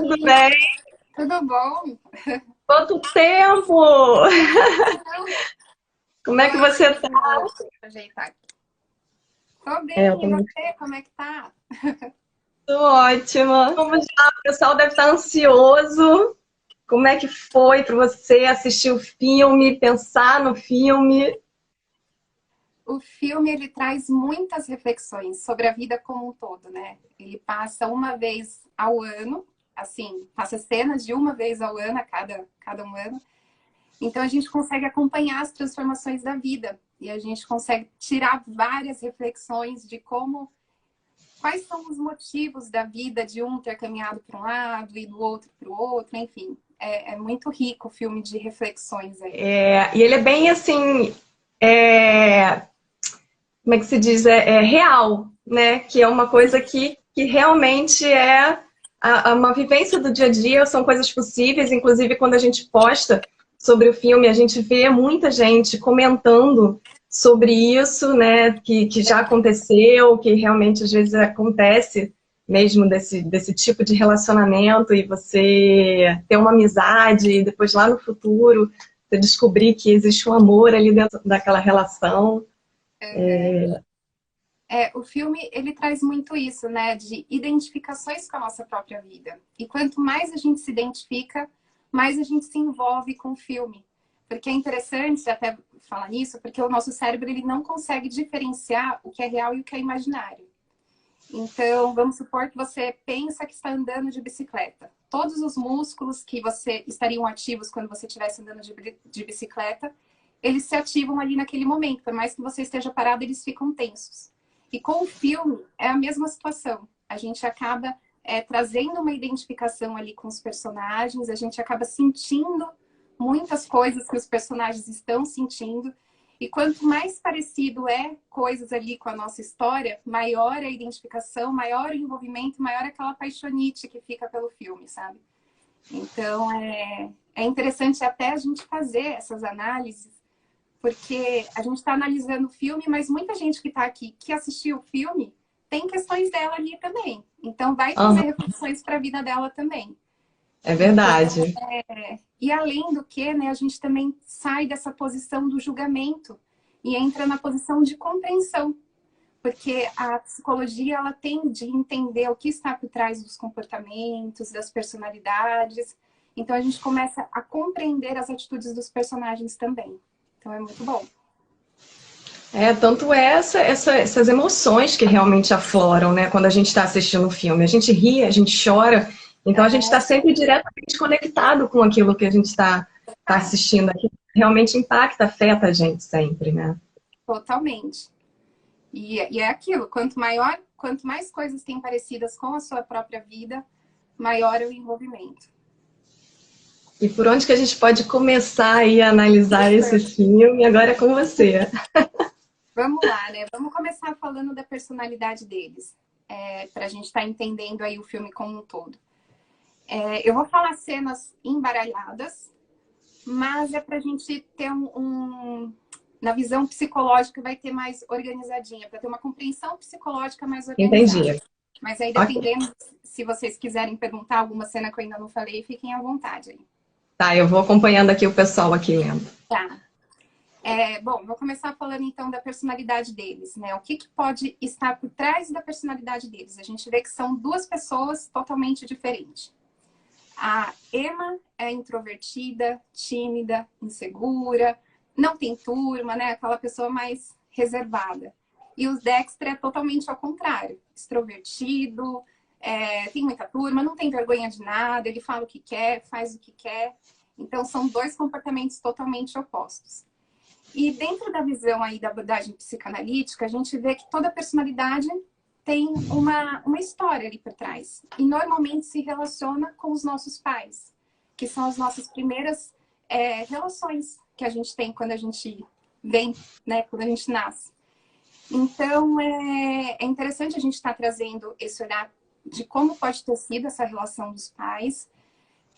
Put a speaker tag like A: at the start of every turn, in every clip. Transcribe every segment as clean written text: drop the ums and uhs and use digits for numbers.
A: tudo bem?
B: Tudo bom?
A: Quanto tempo? Como é que
B: Oi,
A: você tá?
B: deixa eu ajeitar aqui. Tô
A: Eu
B: bem, e
A: também
B: você? Como é que tá?
A: tô ótima. Como já o pessoal deve estar ansioso. Como é que foi para você assistir o filme, pensar no filme?
B: O filme, ele traz muitas reflexões sobre a vida como um todo, né? Ele passa uma vez ao ano, assim, passa cenas de uma vez ao ano, a cada um ano. Então, a gente consegue acompanhar as transformações da vida. E a gente consegue tirar várias reflexões de quais são os motivos da vida de um ter caminhado para um lado e do outro para o outro, enfim. É muito rico o filme de reflexões aí.
A: E ele é bem assim, é, como é que se diz? É real, né? Que é uma coisa que realmente é uma vivência do dia a dia, são coisas possíveis, inclusive quando a gente posta sobre o filme, a gente vê muita gente comentando sobre isso, né? Que já aconteceu, que realmente às vezes acontece mesmo desse tipo de relacionamento e você ter uma amizade e depois lá no futuro você descobrir que existe um amor ali dentro daquela relação.
B: Uhum. O filme, ele traz muito isso, né? De identificações com a nossa própria vida. E quanto mais a gente se identifica, mais a gente se envolve com o filme. Porque é interessante até falar nisso, porque o nosso cérebro, ele não consegue diferenciar o que é real e o que é imaginário. Então, vamos supor que você pensa que está andando de bicicleta. Todos os músculos que você estariam ativos quando você estivesse andando de bicicleta, eles se ativam ali naquele momento. Por mais que você esteja parado, eles ficam tensos. E com o filme, é a mesma situação. A gente acaba trazendo uma identificação ali com os personagens, a gente acaba sentindo muitas coisas que os personagens estão sentindo. E quanto mais parecido coisas ali com a nossa história, maior é a identificação, maior o envolvimento, maior é aquela paixonite que fica pelo filme, sabe? Então, é interessante até a gente fazer essas análises, porque a gente está analisando o filme, mas muita gente que está aqui, que assistiu o filme, tem questões dela ali também. Então, vai trazer
A: Aham,
B: reflexões para a vida dela também.
A: é
B: Então,
A: verdade.
B: e além do que, né, a gente também sai dessa posição do julgamento e entra na posição de compreensão, porque a psicologia ela tem de entender o que está por trás dos comportamentos, das personalidades. Então a gente começa a compreender as atitudes dos personagens também. Então é muito bom.
A: Tanto essas emoções que realmente afloram, né, quando a gente está assistindo o filme. A gente ri, a gente chora, então a gente está sempre diretamente conectado com aquilo que a gente tá assistindo aqui. Realmente impacta, afeta a gente sempre, né?
B: Totalmente. E é aquilo, quanto mais coisas têm parecidas com a sua própria vida, maior é o envolvimento.
A: E por onde que a gente pode começar aí a analisar esse filme? Agora é com você.
B: Vamos lá, né? Vamos começar falando da personalidade deles, para a gente estar entendendo aí o filme como um todo. Eu vou falar cenas embaralhadas, mas é para a gente ter na visão psicológica vai ter mais organizadinha, para ter uma compreensão psicológica mais organizada.
A: Entendi.
B: Mas aí,
A: Ok.
B: dependendo, se vocês quiserem perguntar alguma cena que eu ainda não falei, fiquem à vontade aí.
A: Tá, eu vou acompanhando aqui o pessoal aqui lendo.
B: Tá. Bom, vou começar falando então da personalidade deles, né? O que pode estar por trás da personalidade deles? A gente vê que são duas pessoas totalmente diferentes. A Emma é introvertida, tímida, insegura, não tem turma, né? Aquela pessoa mais reservada. E o Dexter é totalmente ao contrário, extrovertido, tem muita turma, não tem vergonha de nada, ele fala o que quer, faz o que quer. Então, são dois comportamentos totalmente opostos. E dentro da visão aí da abordagem psicanalítica, a gente vê que toda personalidade tem uma história ali por trás. E normalmente se relaciona com os nossos pais, que são as nossas primeiras relações que a gente tem quando a gente vem, né, quando a gente nasce. Então, é interessante a gente estar trazendo esse olhar de como pode ter sido essa relação dos pais.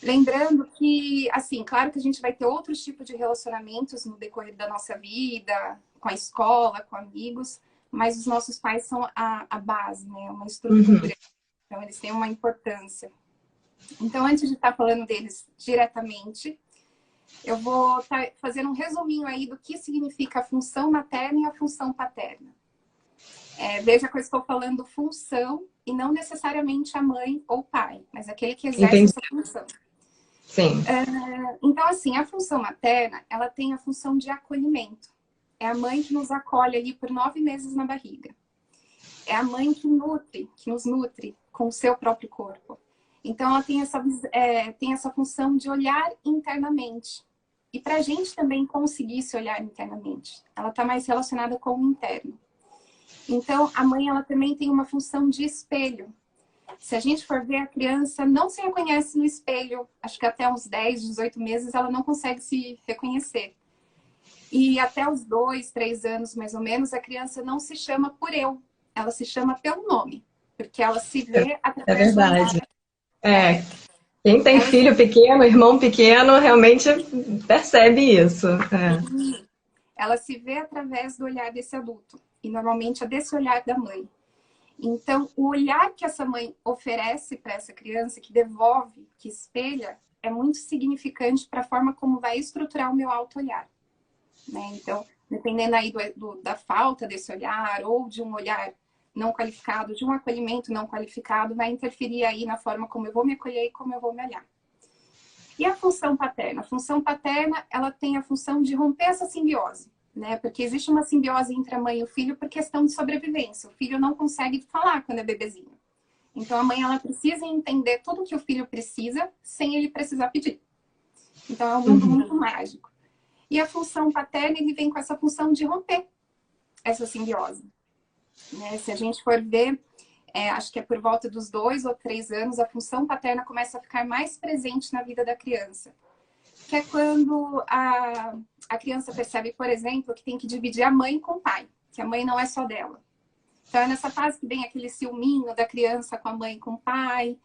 B: Lembrando que, assim, claro que a gente vai ter outros tipos de relacionamentos no decorrer da nossa vida, com a escola, com amigos, mas os nossos pais são a base, né? Uma
A: Uhum.
B: estrutura. Então, eles têm uma importância. Então, antes de estar falando deles diretamente, eu vou estar fazendo um resuminho aí do que significa a função materna e a função paterna. Veja que eu estou falando função e não necessariamente a mãe ou o pai, mas aquele que exerce essa função.
A: Sim.
B: Então, assim, a função materna, ela tem a função de acolhimento. É a mãe que nos acolhe ali por 9 meses na barriga. É a mãe que nos nutre com o seu próprio corpo. Então, ela tem essa função de olhar internamente. E para a gente também conseguir se olhar internamente. Ela está mais relacionada com o interno. Então, a mãe, ela também tem uma função de espelho. Se a gente for ver, a criança não se reconhece no espelho. Acho que até uns 10, 18 meses, ela não consegue se reconhecer. E até os 2, 3 anos, mais ou menos, a criança não se chama por eu. Ela se chama pelo nome. Porque ela se vê através do olhar.
A: Quem tem filho pequeno, irmão pequeno, realmente percebe isso.
B: Ela se vê através do olhar desse adulto. E normalmente é desse olhar da mãe. Então, o olhar que essa mãe oferece para essa criança, que devolve, que espelha, é muito significante para a forma como vai estruturar o meu auto-olhar. Né? Então, dependendo aí da falta desse olhar, ou de um olhar não qualificado, de um acolhimento não qualificado, vai interferir aí na forma como eu vou me acolher e como eu vou me olhar. E a função paterna? A função paterna, ela tem a função de romper essa simbiose. Né? Porque existe uma simbiose entre a mãe e o filho por questão de sobrevivência. O filho não consegue falar quando é bebezinho. Então, a mãe, ela precisa entender tudo que o filho precisa sem ele precisar pedir. Então, é um mundo muito mágico. E a função paterna, ele vem com essa função de romper essa simbiose. Né? Se a gente for ver, acho que é por volta dos 2 ou 3 anos, a função paterna começa a ficar mais presente na vida da criança. Que é quando a criança percebe, por exemplo, que tem que dividir a mãe com o pai, que a mãe não é só dela. Então, é nessa fase que vem aquele ciúminho da criança com a mãe e com o pai.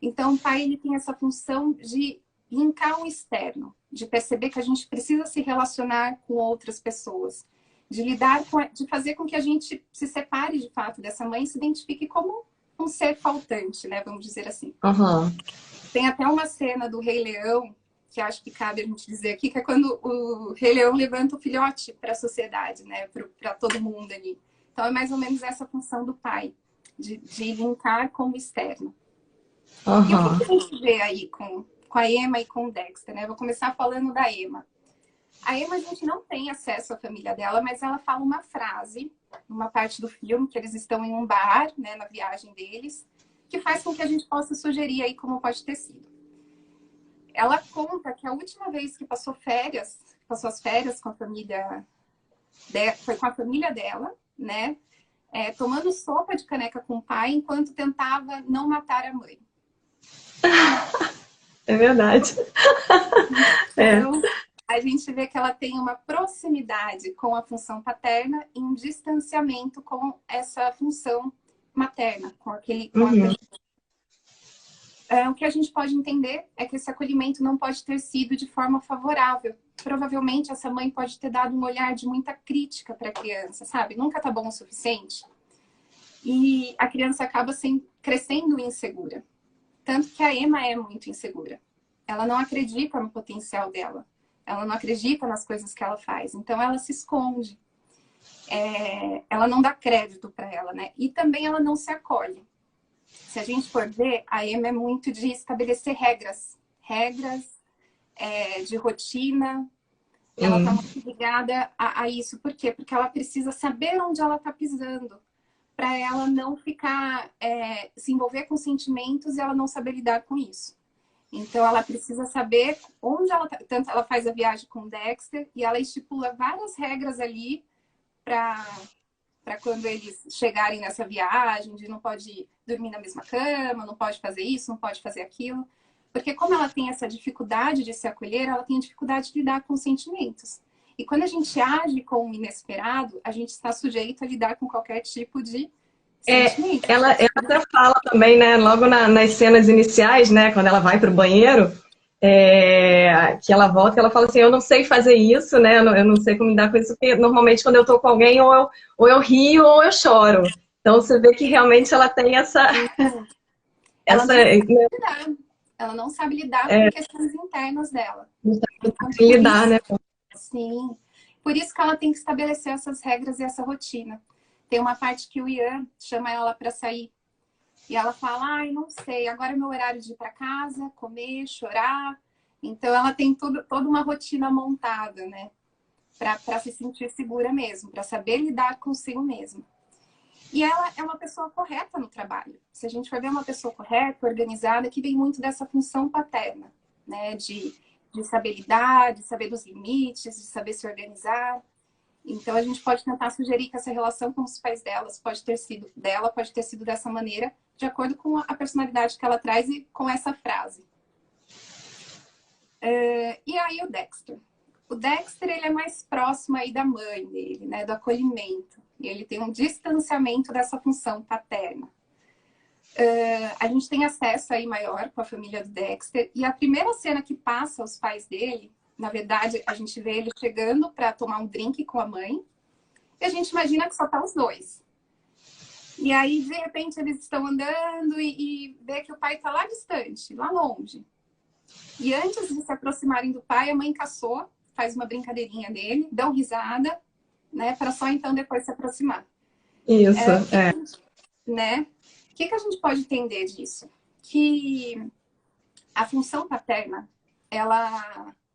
B: Então, o pai, ele tem essa função de linkar o externo, de perceber que a gente precisa se relacionar com outras pessoas, de lidar de fazer com que a gente se separe, de fato, dessa mãe e se identifique como um ser faltante, né? Vamos dizer assim. Tem até uma cena do Rei Leão, que acho que cabe a gente dizer aqui, que é quando o Rei Leão levanta o filhote para a sociedade, né? Para todo mundo ali. Então, é mais ou menos essa função do pai, de linkar com o externo. E o que a gente vê aí com a Emma e com o Dexter, né? Eu vou começar falando da Emma. A Emma, a gente não tem acesso à família dela, mas ela fala uma frase, numa parte do filme, que eles estão em um bar, né, na viagem deles, que faz com que a gente possa sugerir aí como pode ter sido. Ela conta que a última vez que passou as férias com a família dela, foi com a família dela, né? Tomando sopa de caneca com o pai, enquanto tentava não matar a mãe.
A: É verdade.
B: Então, a gente vê que ela tem uma proximidade com a função paterna e um distanciamento com essa função materna, com aquele o que a gente pode entender é que esse acolhimento não pode ter sido de forma favorável. Provavelmente essa mãe pode ter dado um olhar de muita crítica para a criança, sabe? Nunca tá bom o suficiente. E a criança acaba crescendo insegura. Tanto que a Emma é muito insegura. Ela não acredita no potencial dela. Ela não acredita nas coisas que ela faz. Então ela se esconde. Ela não dá crédito para ela, né? E também ela não se acolhe. Se a gente for ver, a Emma é muito de estabelecer regras. De rotina. Ela está muito ligada a isso. Por quê? Porque ela precisa saber onde ela está pisando. Para ela não ficar, se envolver com sentimentos e ela não saber lidar com isso. Então, ela precisa saber onde ela está. Tanto ela faz a viagem com o Dexter e ela estipula várias regras ali para quando eles chegarem nessa viagem, de não pode dormir na mesma cama, não pode fazer isso, não pode fazer aquilo. Porque como ela tem essa dificuldade de se acolher, ela tem dificuldade de lidar com sentimentos. E quando a gente age com o inesperado, a gente está sujeito a lidar com qualquer tipo de sentimento.
A: Ela até fala também, né, logo nas cenas iniciais, né, quando ela vai para o banheiro, que ela volta e ela fala assim, eu não sei fazer isso, né, eu não sei como lidar com isso, porque normalmente quando eu estou com alguém, ou eu rio ou eu choro. Então você vê que realmente ela tem essa...
B: Ela não sabe lidar com questões internas dela.
A: Não sabe
B: Então,
A: lidar, né?
B: sim. Por isso que ela tem que estabelecer essas regras e essa rotina. Tem uma parte que o Ian chama ela para sair. E ela fala, ai, não sei, agora é meu horário de ir para casa, comer, chorar. Então, ela tem toda uma rotina montada, né? Para se sentir segura mesmo, para saber lidar consigo mesma. E ela é uma pessoa correta no trabalho. Se a gente for ver uma pessoa correta, organizada, que vem muito dessa função paterna, né? De saber lidar, de saber dos limites, de saber se organizar. Então, a gente pode tentar sugerir que essa relação com os pais pode ter sido dessa maneira, de acordo com a personalidade que ela traz e com essa frase. E aí, o Dexter. O Dexter, ele é mais próximo aí da mãe dele, né? Do acolhimento. E ele tem um distanciamento dessa função paterna. A gente tem acesso aí maior com a família do Dexter. E a primeira cena que passa os pais dele, na verdade, a gente vê ele chegando para tomar um drink com a mãe. E a gente imagina que só tá os dois. E aí, de repente, eles estão andando e vê que o pai tá lá distante, lá longe. E antes de se aproximarem do pai, a mãe caçou, faz uma brincadeirinha dele, dão risada, né? Para só então depois se aproximar.
A: Isso,
B: Né? O que a gente pode entender disso? Que a função paterna,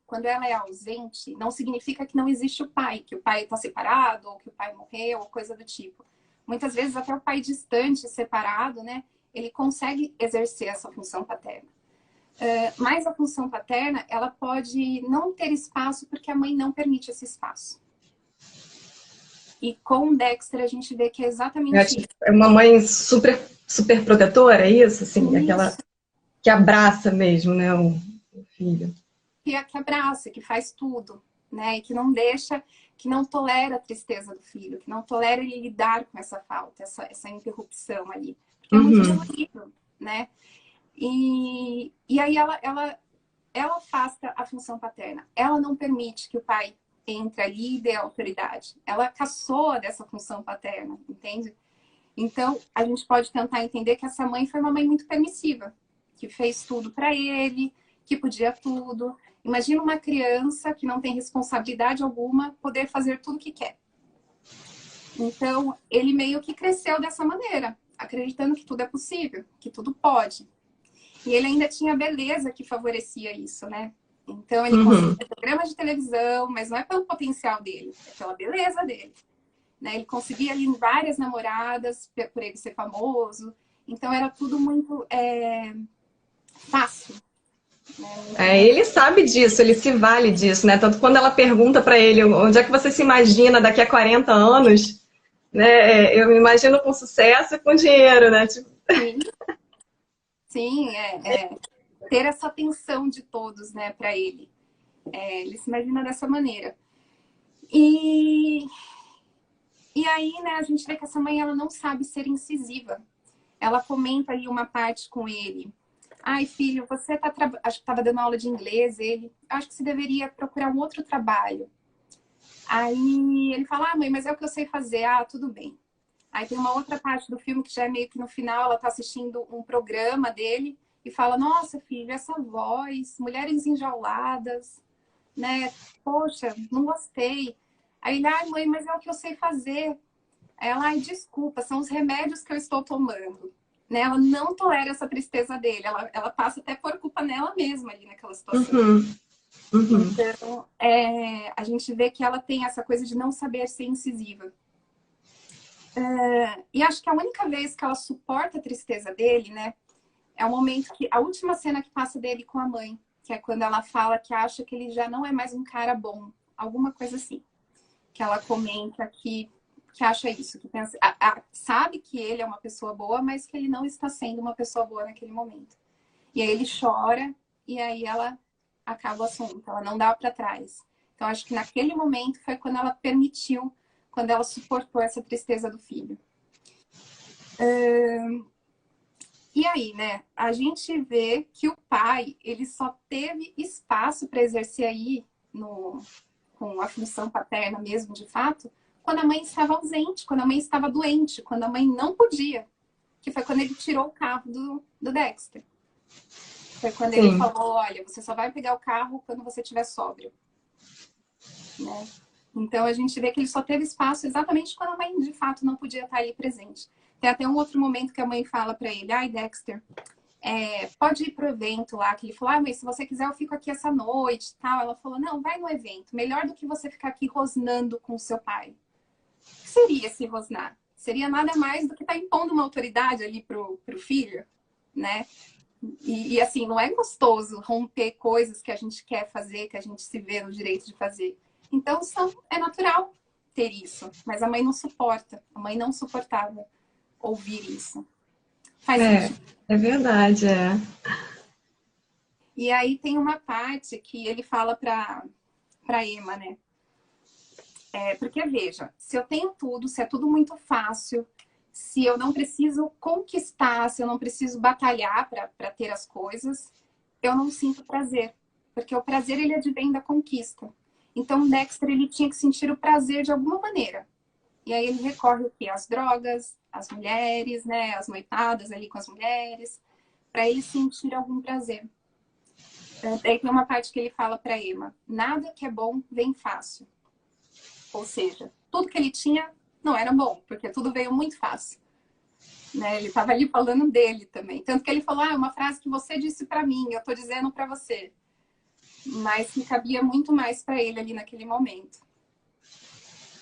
B: quando ela é ausente, não significa que não existe o pai, que o pai está separado, ou que o pai morreu, ou coisa do tipo. Muitas vezes até o pai distante, separado, né? Ele consegue exercer essa função paterna. Mas a função paterna, ela pode não ter espaço porque a mãe não permite esse espaço. E com o Dexter a gente vê que é exatamente isso.
A: É uma mãe super, super protetora, é isso? Assim,
B: Isso.
A: aquela que abraça mesmo, né, o filho.
B: Que abraça, que faz tudo, né? E que não deixa, que não tolera a tristeza do filho, que não tolera ele lidar com essa falta, essa interrupção ali. Porque é muito dolorido, né? E aí ela afasta a função paterna. Ela não permite que o pai entre ali e dê autoridade. Ela caçoa dessa função paterna, entende? Então, a gente pode tentar entender que essa mãe foi uma mãe muito permissiva, que fez tudo para ele, que podia tudo. Imagina uma criança que não tem responsabilidade alguma poder fazer tudo o que quer. Então, ele meio que cresceu dessa maneira, acreditando que tudo é possível, que tudo pode. E ele ainda tinha a beleza que favorecia isso, né? Então, ele conseguia programas de televisão, mas não é pelo potencial dele, é pela beleza dele. Né? Ele conseguia ali várias namoradas por ele ser famoso. Então, era tudo muito fácil. Né?
A: Ele sabe disso, ele se vale disso, né? Tanto quando ela pergunta para ele onde é que você se imagina daqui a 40 anos, né? Eu me imagino com sucesso e com dinheiro, né? Tipo...
B: Sim, ter essa atenção de todos, né, para ele. Ele se imagina dessa maneira. E aí, né, a gente vê que essa mãe, ela não sabe ser incisiva. Ela comenta ali uma parte com ele. Ai, filho, você acho que estava dando aula de inglês, acho que você deveria procurar um outro trabalho. Aí ele fala, mãe, mas é o que eu sei fazer. Tudo bem. Aí tem uma outra parte do filme que já é meio que no final, ela tá assistindo um programa dele e fala, nossa, filho, essa voz, mulheres enjauladas, né? Poxa, não gostei. Aí ele, mãe, mas é o que eu sei fazer. Aí ela, desculpa, são os remédios que eu estou tomando. Né? Ela não tolera essa tristeza dele. Ela passa até por culpa nela mesma ali naquela situação. Então, a gente vê que ela tem essa coisa de não saber ser incisiva. E acho que a única vez que ela suporta a tristeza dele, né? É o momento que... A última cena que passa dele com a mãe. Que é quando ela fala que acha que ele já não é mais um cara bom. Alguma coisa assim. Que ela comenta que acha isso. Que pensa, sabe que ele é uma pessoa boa, mas que ele não está sendo uma pessoa boa naquele momento. E aí ele chora e aí ela acaba o assunto. Ela não dá para trás. Então acho que naquele momento foi quando ela permitiu, quando ela suportou essa tristeza do filho. E aí, né? A gente vê que o pai, ele só teve espaço para exercer aí com a função paterna mesmo, de fato, quando a mãe estava ausente, quando a mãe estava doente, quando a mãe não podia. Que foi quando ele tirou o carro do Dexter. Foi quando ele
A: Sim.
B: falou, olha, você só vai pegar o carro quando você estiver sóbrio. Né? Então a gente vê que ele só teve espaço exatamente quando a mãe de fato não podia estar ali presente. Tem até um outro momento que a mãe fala para ele, ai Dexter, pode ir pro evento lá, que ele falou, mas se você quiser eu fico aqui essa noite e tal. Ela falou, não, vai no evento, melhor do que você ficar aqui rosnando com o seu pai. O que seria esse rosnar? Seria nada mais do que estar impondo uma autoridade ali pro filho, né? E assim, não é gostoso romper coisas que a gente quer fazer, que a gente se vê no direito de fazer. Então, é natural ter isso. Mas a mãe não suporta. A mãe não suportava ouvir isso. Faz sentido.
A: É verdade,
B: E aí tem uma parte que ele fala pra Emma, né? Porque, veja, se eu tenho tudo, se é tudo muito fácil, se eu não preciso conquistar, se eu não preciso batalhar para ter as coisas, eu não sinto prazer. Porque o prazer, ele advém da conquista. Então, Dexter, ele tinha que sentir o prazer de alguma maneira. E aí ele recorre o quê? Às drogas, às mulheres, né? As noitadas ali com as mulheres, para ele sentir algum prazer. Aí tem uma parte que ele fala para Emma, nada que é bom vem fácil. Ou seja, tudo que ele tinha não era bom, porque tudo veio muito fácil. Né? Ele estava ali falando dele também. Tanto que ele falou, uma frase que você disse para mim, eu estou dizendo para você. Mas que cabia muito mais para ele ali naquele momento.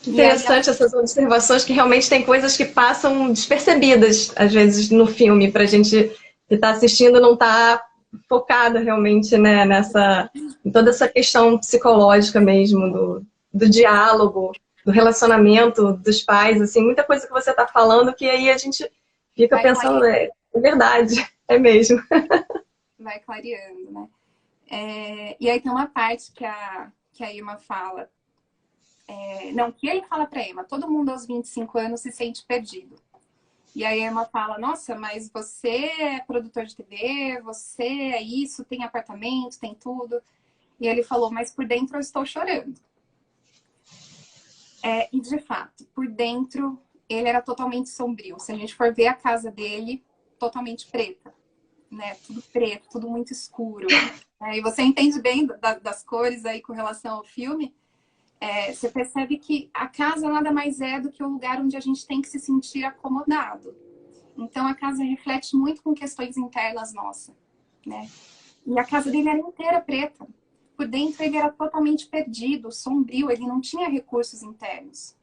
A: Interessante essas observações, que realmente tem coisas que passam despercebidas, às vezes, no filme, pra gente que está assistindo não tá focada realmente, né, em toda essa questão psicológica mesmo, do diálogo, do relacionamento dos pais, assim, muita coisa que você está falando que aí a gente fica pensando, é verdade, é mesmo.
B: Vai clareando, né? E aí tem uma parte que a Emma fala, não, que ele fala pra Emma, todo mundo aos 25 anos se sente perdido. E aí a Emma fala, nossa, mas você é produtor de TV, você é isso, tem apartamento, tem tudo. E ele falou, mas por dentro eu estou chorando. E de fato, por dentro ele era totalmente sombrio. Se a gente for ver a casa dele, totalmente preta, né? Tudo preto, tudo muito escuro. E você entende bem das cores aí com relação ao filme. Você percebe que a casa nada mais é do que um lugar onde a gente tem que se sentir acomodado. Então a casa reflete muito com questões internas nossas, né? E a casa dele era inteira preta. Por dentro ele era totalmente perdido, sombrio, ele não tinha recursos internos.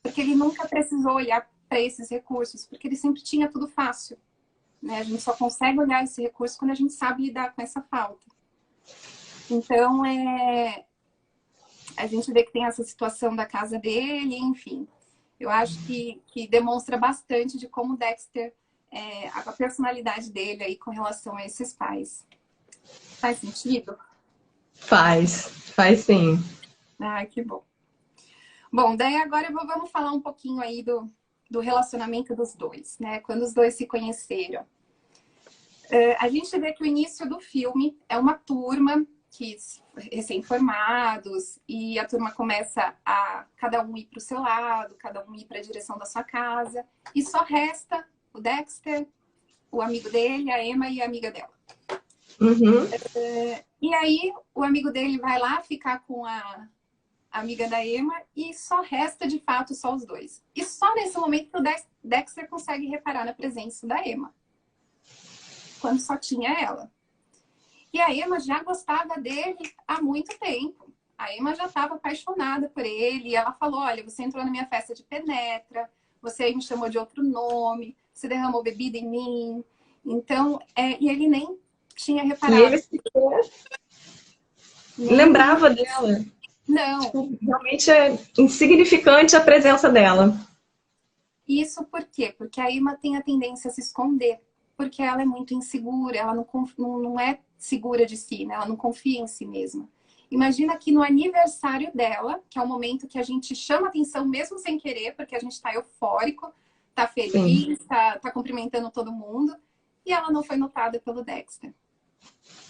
B: Porque ele nunca precisou olhar para esses recursos, porque ele sempre tinha tudo fácil. Né? A gente só consegue olhar esse recurso quando a gente sabe lidar com essa falta. Então, a gente vê que tem essa situação da casa dele, enfim. Eu acho que demonstra bastante de como Dexter, a personalidade dele aí com relação a esses pais. Faz sentido?
A: Faz sim.
B: Ah, que bom. Bom, daí agora vamos falar um pouquinho aí do relacionamento dos dois, né? Quando os dois se conheceram. A gente vê que o início do filme é uma turma que recém-formados e a turma começa a cada um ir para o seu lado, cada um ir para a direção da sua casa e só resta o Dexter, o amigo dele, a Emma e a amiga dela.
A: Uhum.
B: E aí o amigo dele vai lá ficar com a amiga da Emma e só resta de fato só os dois. E só nesse momento que o Dexter consegue reparar na presença da Emma, quando só tinha ela. E a Emma já gostava dele há muito tempo. A Emma já estava apaixonada por ele. E ela falou, olha, você entrou na minha festa de penetra, você me chamou de outro nome, você derramou bebida em mim. Então, e ele nem tinha reparado.
A: E ele sequer lembrava dela.
B: Não.
A: Tipo, realmente é insignificante a presença dela.
B: Isso por quê? Porque a Emma tem a tendência a se esconder. Porque ela é muito insegura, ela não é segura de si, né? Ela não confia em si mesma. Imagina que no aniversário dela, que é o momento que a gente chama atenção mesmo sem querer, porque a gente está eufórico, tá feliz, tá cumprimentando todo mundo, e ela não foi notada pelo Dexter.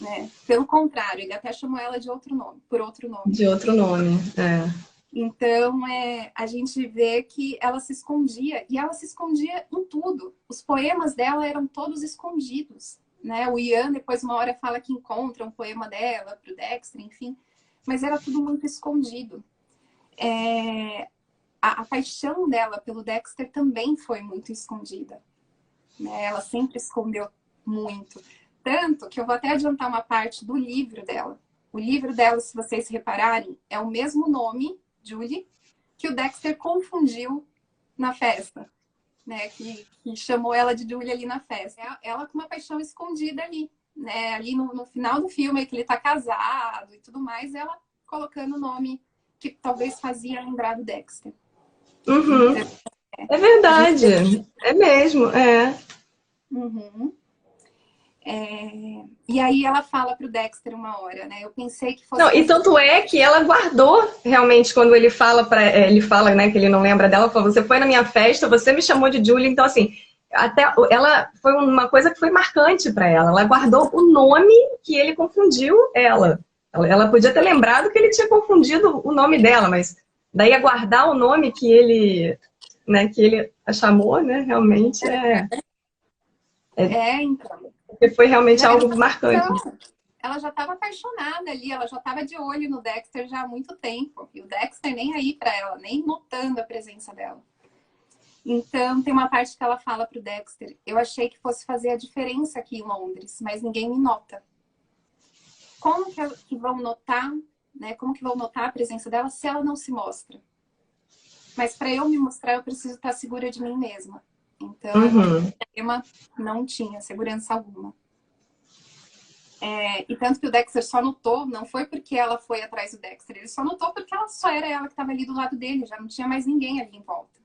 B: Né? Pelo contrário, ele até chamou ela de outro nome, por outro nome.
A: De outro nome,
B: Então, a gente vê que ela se escondia, e ela se escondia em tudo. Os poemas dela eram todos escondidos. né? O Ian, depois, uma hora, fala que encontra um poema dela pro Dexter, enfim. Mas era tudo muito escondido. A paixão dela pelo Dexter também foi muito escondida, né? Ela sempre escondeu muito. Tanto que eu vou até adiantar uma parte do livro dela. O livro dela, se vocês repararem, é o mesmo nome, Julie, que o Dexter confundiu na festa, né? Que chamou ela de Julie ali na festa. Ela com uma paixão escondida ali, né? Ali no final do filme, que ele tá casado e tudo mais, ela colocando o nome que talvez fazia lembrar do Dexter.
A: Uhum.
B: Então,
A: É verdade. É mesmo, é.
B: Uhum. E aí ela fala pro Dexter uma hora, né? Eu pensei que fosse...
A: Não, e tanto é que ela guardou realmente quando ele fala ele fala, né, que ele não lembra dela, falou, você foi na minha festa, você me chamou de Julie, então assim, até ela foi uma coisa que foi marcante para ela. Ela guardou o nome que ele confundiu ela. Ela podia ter lembrado que ele tinha confundido o nome dela, mas daí a guardar o nome que ele, né, que ele a chamou, né, realmente
B: então.
A: porque foi realmente algo marcante.
B: Ela já estava apaixonada ali, ela já estava de olho no Dexter já há muito tempo. E o Dexter nem aí para ela, nem notando a presença dela. Então, tem uma parte que ela fala pro Dexter, eu achei que fosse fazer a diferença aqui em Londres, mas ninguém me nota. Como que vão notar, né? Como que vão notar a presença dela se ela não se mostra? Mas para eu me mostrar, eu preciso estar segura de mim mesma. Então, a Emma não tinha segurança alguma. E tanto que o Dexter só notou, não foi porque ela foi atrás do Dexter, ele só notou porque só era ela que estava ali do lado dele, já não tinha mais ninguém ali em volta.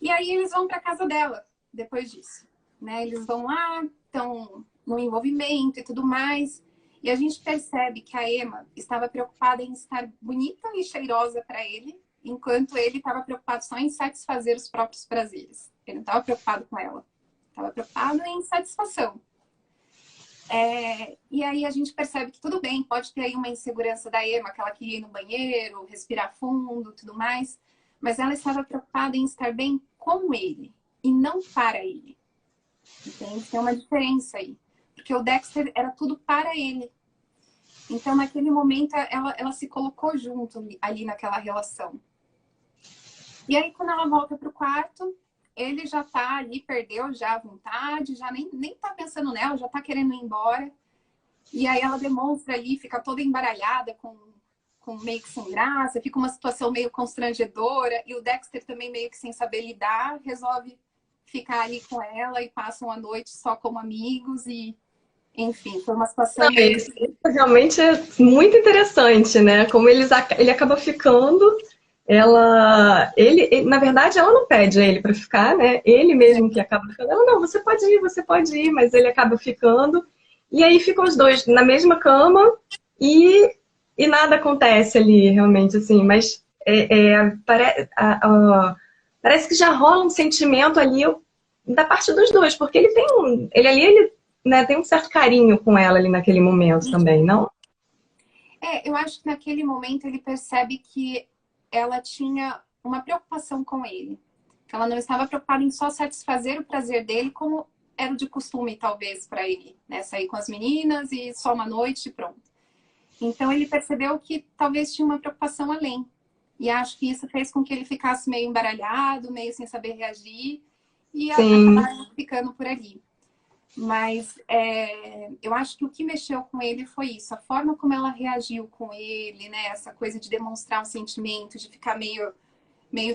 B: E aí eles vão para casa dela, depois disso. Né? Eles vão lá, estão no envolvimento e tudo mais. E a gente percebe que a Emma estava preocupada em estar bonita e cheirosa para ele, enquanto ele estava preocupado só em satisfazer os próprios prazeres. Ele não estava preocupado com ela. Estava preocupado em satisfação. E aí a gente percebe que tudo bem, pode ter aí uma insegurança da Emma, que ela queria ir no banheiro, respirar fundo, tudo mais. Mas ela estava preocupada em estar bem com ele e não para ele. Entende? Tem uma diferença aí. Porque o Dexter era tudo para ele. Então, naquele momento, ela se colocou junto ali naquela relação. E aí, quando ela volta pro quarto, ele já tá ali, perdeu já a vontade, já nem tá pensando nela, já tá querendo ir embora. E aí ela demonstra ali, fica toda embaralhada, com meio que sem graça, fica uma situação meio constrangedora. E o Dexter também meio que sem saber lidar, resolve ficar ali com ela e passam a noite só como amigos e... Enfim, foi uma situação...
A: Isso realmente é muito interessante, né? Como ele acaba ficando, na verdade, ela não pede a ele para ficar, né? Ele mesmo que acaba ficando. Ela, não, você pode ir, mas ele acaba ficando. E aí ficam os dois na mesma cama e nada acontece ali, realmente, assim. Mas parece que já rola um sentimento ali da parte dos dois, porque ele né, tem um certo carinho com ela ali naquele momento também, não?
B: Eu acho que naquele momento ele percebe que ela tinha uma preocupação com ele. Que ela não estava preocupada em só satisfazer o prazer dele, como era o de costume, talvez, para ele. Né? Sair com as meninas e só uma noite e pronto. Então ele percebeu que talvez tinha uma preocupação além. E acho que isso fez com que ele ficasse meio embaralhado, meio sem saber reagir. E acabaram ficando por ali. Mas eu acho que o que mexeu com ele foi isso, a forma como ela reagiu com ele, né? Essa coisa de demonstrar um sentimento, de ficar meio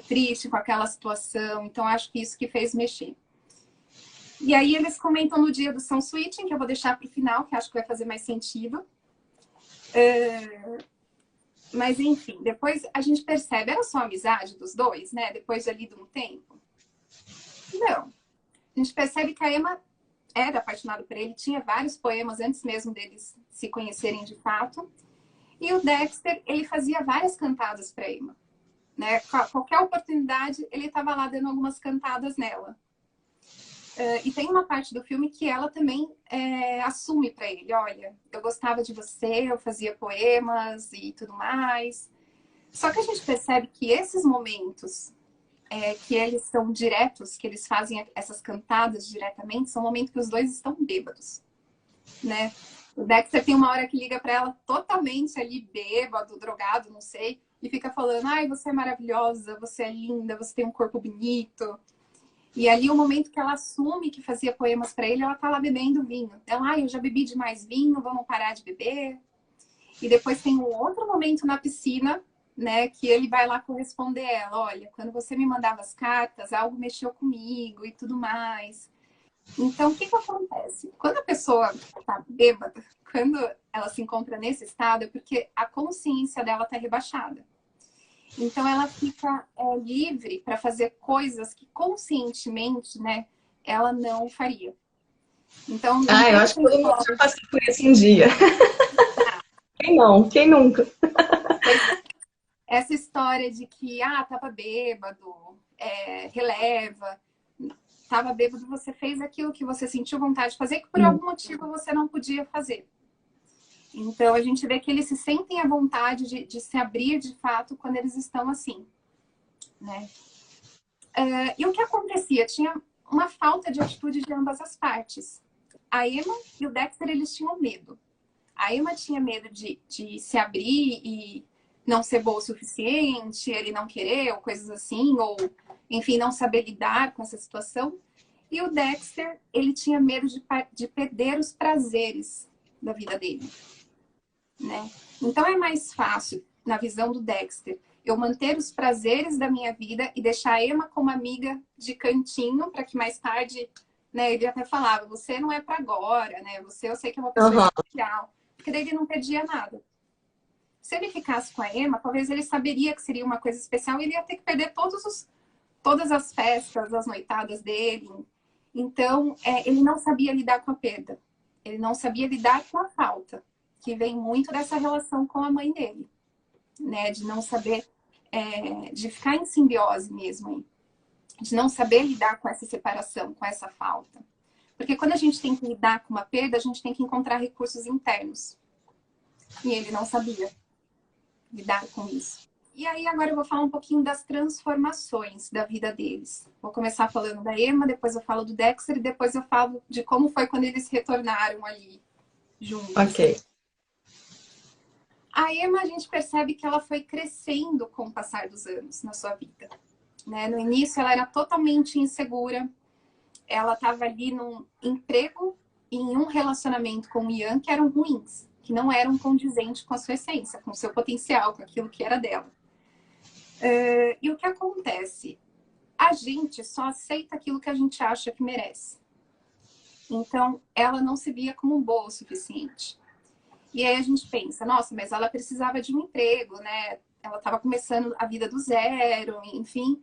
B: triste com aquela situação. Então, acho que isso que fez mexer. E aí eles comentam no dia do Sun Switching, que eu vou deixar para o final, que acho que vai fazer mais sentido. Mas, enfim, depois a gente percebe, era só a amizade dos dois, né? Depois de ali de um tempo. Não. A gente percebe que a Emma era apaixonado por ele, tinha vários poemas antes mesmo deles se conhecerem de fato. E o Dexter, ele fazia várias cantadas para Emma. Né? Qualquer oportunidade, ele estava lá dando algumas cantadas nela. E tem uma parte do filme que ela também assume para ele, olha, eu gostava de você, eu fazia poemas e tudo mais. Só que a gente percebe que esses momentos que eles são diretos, que eles fazem essas cantadas diretamente, são momentos que os dois estão bêbados, né? O Dexter tem uma hora que liga pra ela totalmente ali bêbado, drogado, não sei, e fica falando, ai, você é maravilhosa, você é linda, você tem um corpo bonito. E ali o momento que ela assume que fazia poemas pra ele, ela tá lá bebendo vinho. Ela, ai, eu já bebi demais vinho, vamos parar de beber. E depois tem um outro momento na piscina, né, que ele vai lá corresponder ela, olha, quando você me mandava as cartas, algo mexeu comigo e tudo mais. Então, o que que acontece? Quando a pessoa tá bêbada, quando ela se encontra nesse estado, é porque a consciência dela tá rebaixada. Então, ela fica livre para fazer coisas que conscientemente, né, ela não faria. Então,
A: Eu acho que todo mundo já passou por isso um dia. Quem não? Quem nunca?
B: Essa história de que, tava bêbado, releva, tava bêbado, você fez aquilo que você sentiu vontade de fazer, que por algum motivo você não podia fazer. Então, a gente vê que eles se sentem à vontade de se abrir de fato quando eles estão assim, né? E o que acontecia? Tinha uma falta de atitude de ambas as partes. A Emma e o Dexter, eles tinham medo. A Emma tinha medo de se abrir e não ser boa o suficiente, ele não querer, ou coisas assim, ou, enfim, não saber lidar com essa situação. E o Dexter, ele tinha medo de perder os prazeres da vida dele, né? Então é mais fácil, na visão do Dexter, eu manter os prazeres da minha vida e deixar a Emma como amiga de cantinho, para que mais tarde, né, ele até falava, você não é para agora, né? Você, eu sei que é uma pessoa especial, porque daí ele não perdia nada. Se ele ficasse com a Emma, talvez ele saberia que seria uma coisa especial e ele ia ter que perder todas as festas, as noitadas dele. Então, ele não sabia lidar com a perda. Ele não sabia lidar com a falta, que vem muito dessa relação com a mãe dele, né? De não saber, de ficar em simbiose mesmo, de não saber lidar com essa separação, com essa falta. Porque quando a gente tem que lidar com uma perda, a gente tem que encontrar recursos internos. E ele não sabia lidar com isso. E aí agora eu vou falar um pouquinho das transformações da vida deles. Vou começar falando da Emma, depois eu falo do Dexter e depois eu falo de como foi quando eles retornaram ali juntos.
A: Ok.
B: A Emma, a gente percebe que ela foi crescendo com o passar dos anos na sua vida, né? No início ela era totalmente insegura, ela estava ali num emprego e em um relacionamento com o Ian que eram ruins, que não eram condizentes com a sua essência, com o seu potencial, com aquilo que era dela. E o que acontece? A gente só aceita aquilo que a gente acha que merece. Então, ela não se via como boa o suficiente. E aí a gente pensa, nossa, mas ela precisava de um emprego, né? Ela estava começando a vida do zero, enfim.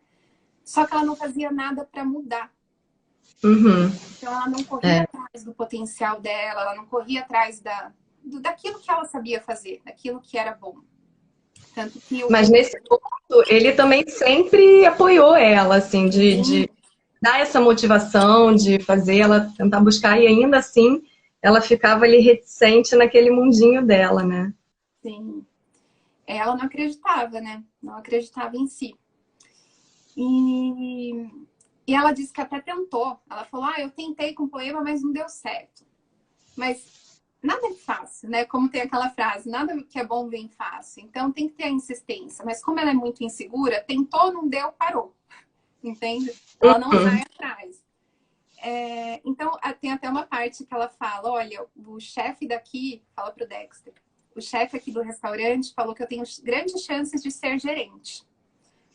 B: Só que ela não fazia nada para mudar. Então, ela não corria atrás do potencial dela, ela não corria atrás daquilo que ela sabia fazer, daquilo que era bom. Tanto que
A: Mas nesse ponto, ele também sempre apoiou ela, assim, de dar essa motivação, de fazer ela tentar buscar, e ainda assim ela ficava ali reticente naquele mundinho dela, né?
B: Sim. Ela não acreditava, né? Não acreditava em si. E ela disse que até tentou. Ela falou, eu tentei com poema, mas não deu certo. Mas nada é fácil, né? Como tem aquela frase, nada que é bom vem fácil. Então tem que ter a insistência. Mas como ela é muito insegura, tentou, não deu, parou. Entende? Ela não vai atrás. Então tem até uma parte que ela fala, olha, o chefe daqui, fala pro Dexter, o chefe aqui do restaurante falou que eu tenho grandes chances de ser gerente.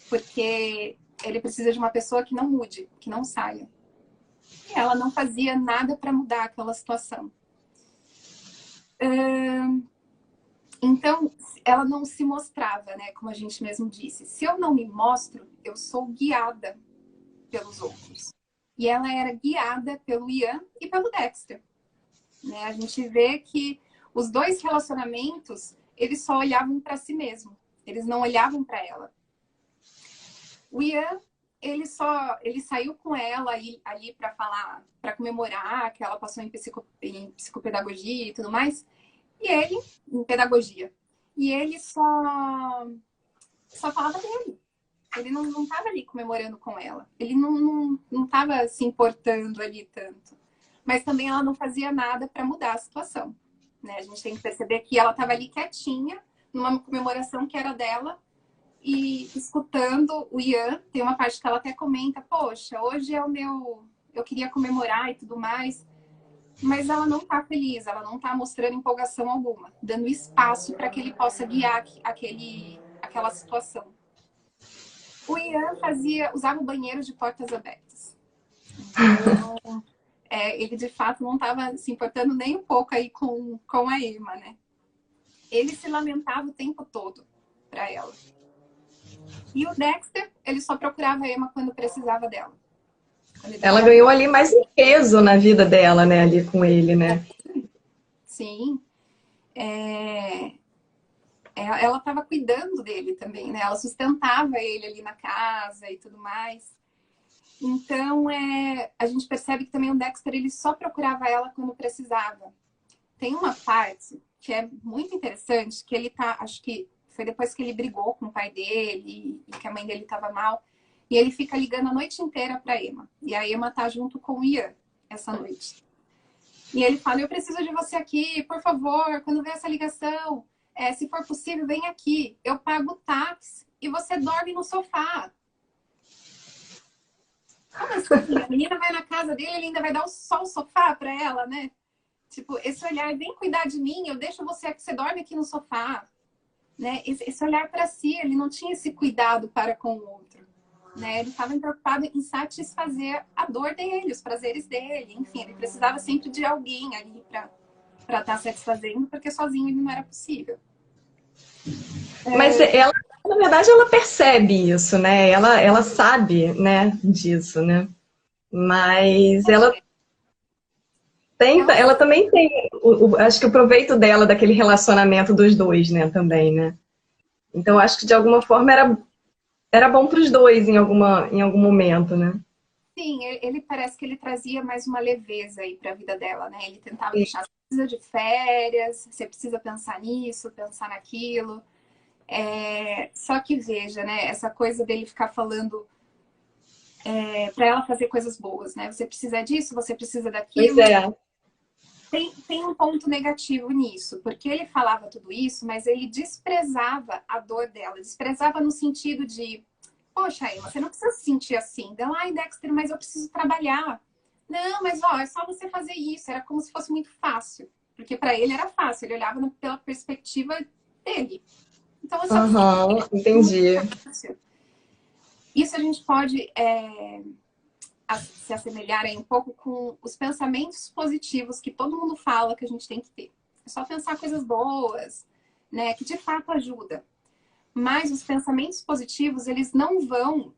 B: Porque ele precisa de uma pessoa que não mude, que não saia. E ela não fazia nada para mudar aquela situação. Então, ela não se mostrava, né? Como a gente mesmo disse. Se eu não me mostro, eu sou guiada pelos outros. E ela era guiada pelo Ian e pelo Dexter. Né? A gente vê que os dois relacionamentos, eles só olhavam para si mesmo. Eles não olhavam para ela. O Ian, ele saiu com ela ali para falar, para comemorar que ela passou em psicopedagogia e tudo mais. E ele, em pedagogia. E ele só falava dele. Ele não estava ali comemorando com ela. Ele não estava se importando ali tanto. Mas também ela não fazia nada para mudar a situação. Né? A gente tem que perceber que ela estava ali quietinha, numa comemoração que era dela, e escutando o Ian. Tem uma parte que ela até comenta, poxa, hoje é o meu... Eu queria comemorar e tudo mais. Mas ela não está feliz, ela não está mostrando empolgação alguma, dando espaço para que ele possa guiar aquela situação. O Ian usava o banheiro de portas abertas. Então, ele de fato não estava se importando nem um pouco aí com a Emma, né? Ele se lamentava o tempo todo para ela. E o Dexter, ele só procurava a Emma quando precisava dela.
A: Ela ganhou ali mais um peso na vida dela, né? Ali com ele, né?
B: Sim. Ela estava cuidando dele também, né? Ela sustentava ele ali na casa e tudo mais. Então, a gente percebe que também o Dexter, ele só procurava ela quando precisava. Tem uma parte que é muito interessante, que ele tá, acho que foi depois que ele brigou com o pai dele e que a mãe dele estava mal, e ele fica ligando a noite inteira para Emma. E a Emma tá junto com o Ian essa noite. E ele fala, eu preciso de você aqui, por favor, quando vem essa ligação, se for possível, vem aqui. Eu pago o táxi e você dorme no sofá. Como assim? A menina vai na casa dele, ele ainda vai dar só o sofá para ela, né? Tipo, esse olhar, vem cuidar de mim, eu deixo você aqui, você dorme aqui no sofá. Né? Esse olhar para si, ele não tinha esse cuidado para com o outro. Né? Ele estava preocupado em satisfazer a dor dele, os prazeres dele. Enfim, ele precisava sempre de alguém ali para estar satisfazendo, porque sozinho ele não era possível.
A: Mas ela, na verdade, ela percebe isso, né? Ela sabe, né, disso, né? Mas ela também tem, acho que o proveito dela daquele relacionamento dos dois, né, também, né? Então, acho que de alguma forma era bom para os dois em algum momento, né?
B: Sim, ele parece que ele trazia mais uma leveza aí para a vida dela, né? Ele tentava deixar, você precisa de férias, você precisa pensar nisso, pensar naquilo. Só que veja, né? Essa coisa dele ficar falando para ela fazer coisas boas, né? Você precisa disso, você precisa daquilo.
A: Pois é.
B: Tem um ponto negativo nisso, porque ele falava tudo isso, mas ele desprezava a dor dela. Desprezava no sentido de, poxa, Emma, você não precisa se sentir assim. Dela, ai, Dexter, mas eu preciso trabalhar. Não, mas ó, é só você fazer isso. Era como se fosse muito fácil. Porque para ele era fácil, ele olhava pela perspectiva dele. Então, eu só
A: entendi.
B: Isso a gente pode se assemelhar aí um pouco com os pensamentos positivos que todo mundo fala que a gente tem que ter. É só pensar coisas boas, né? Que de fato ajuda. Mas os pensamentos positivos, eles não vão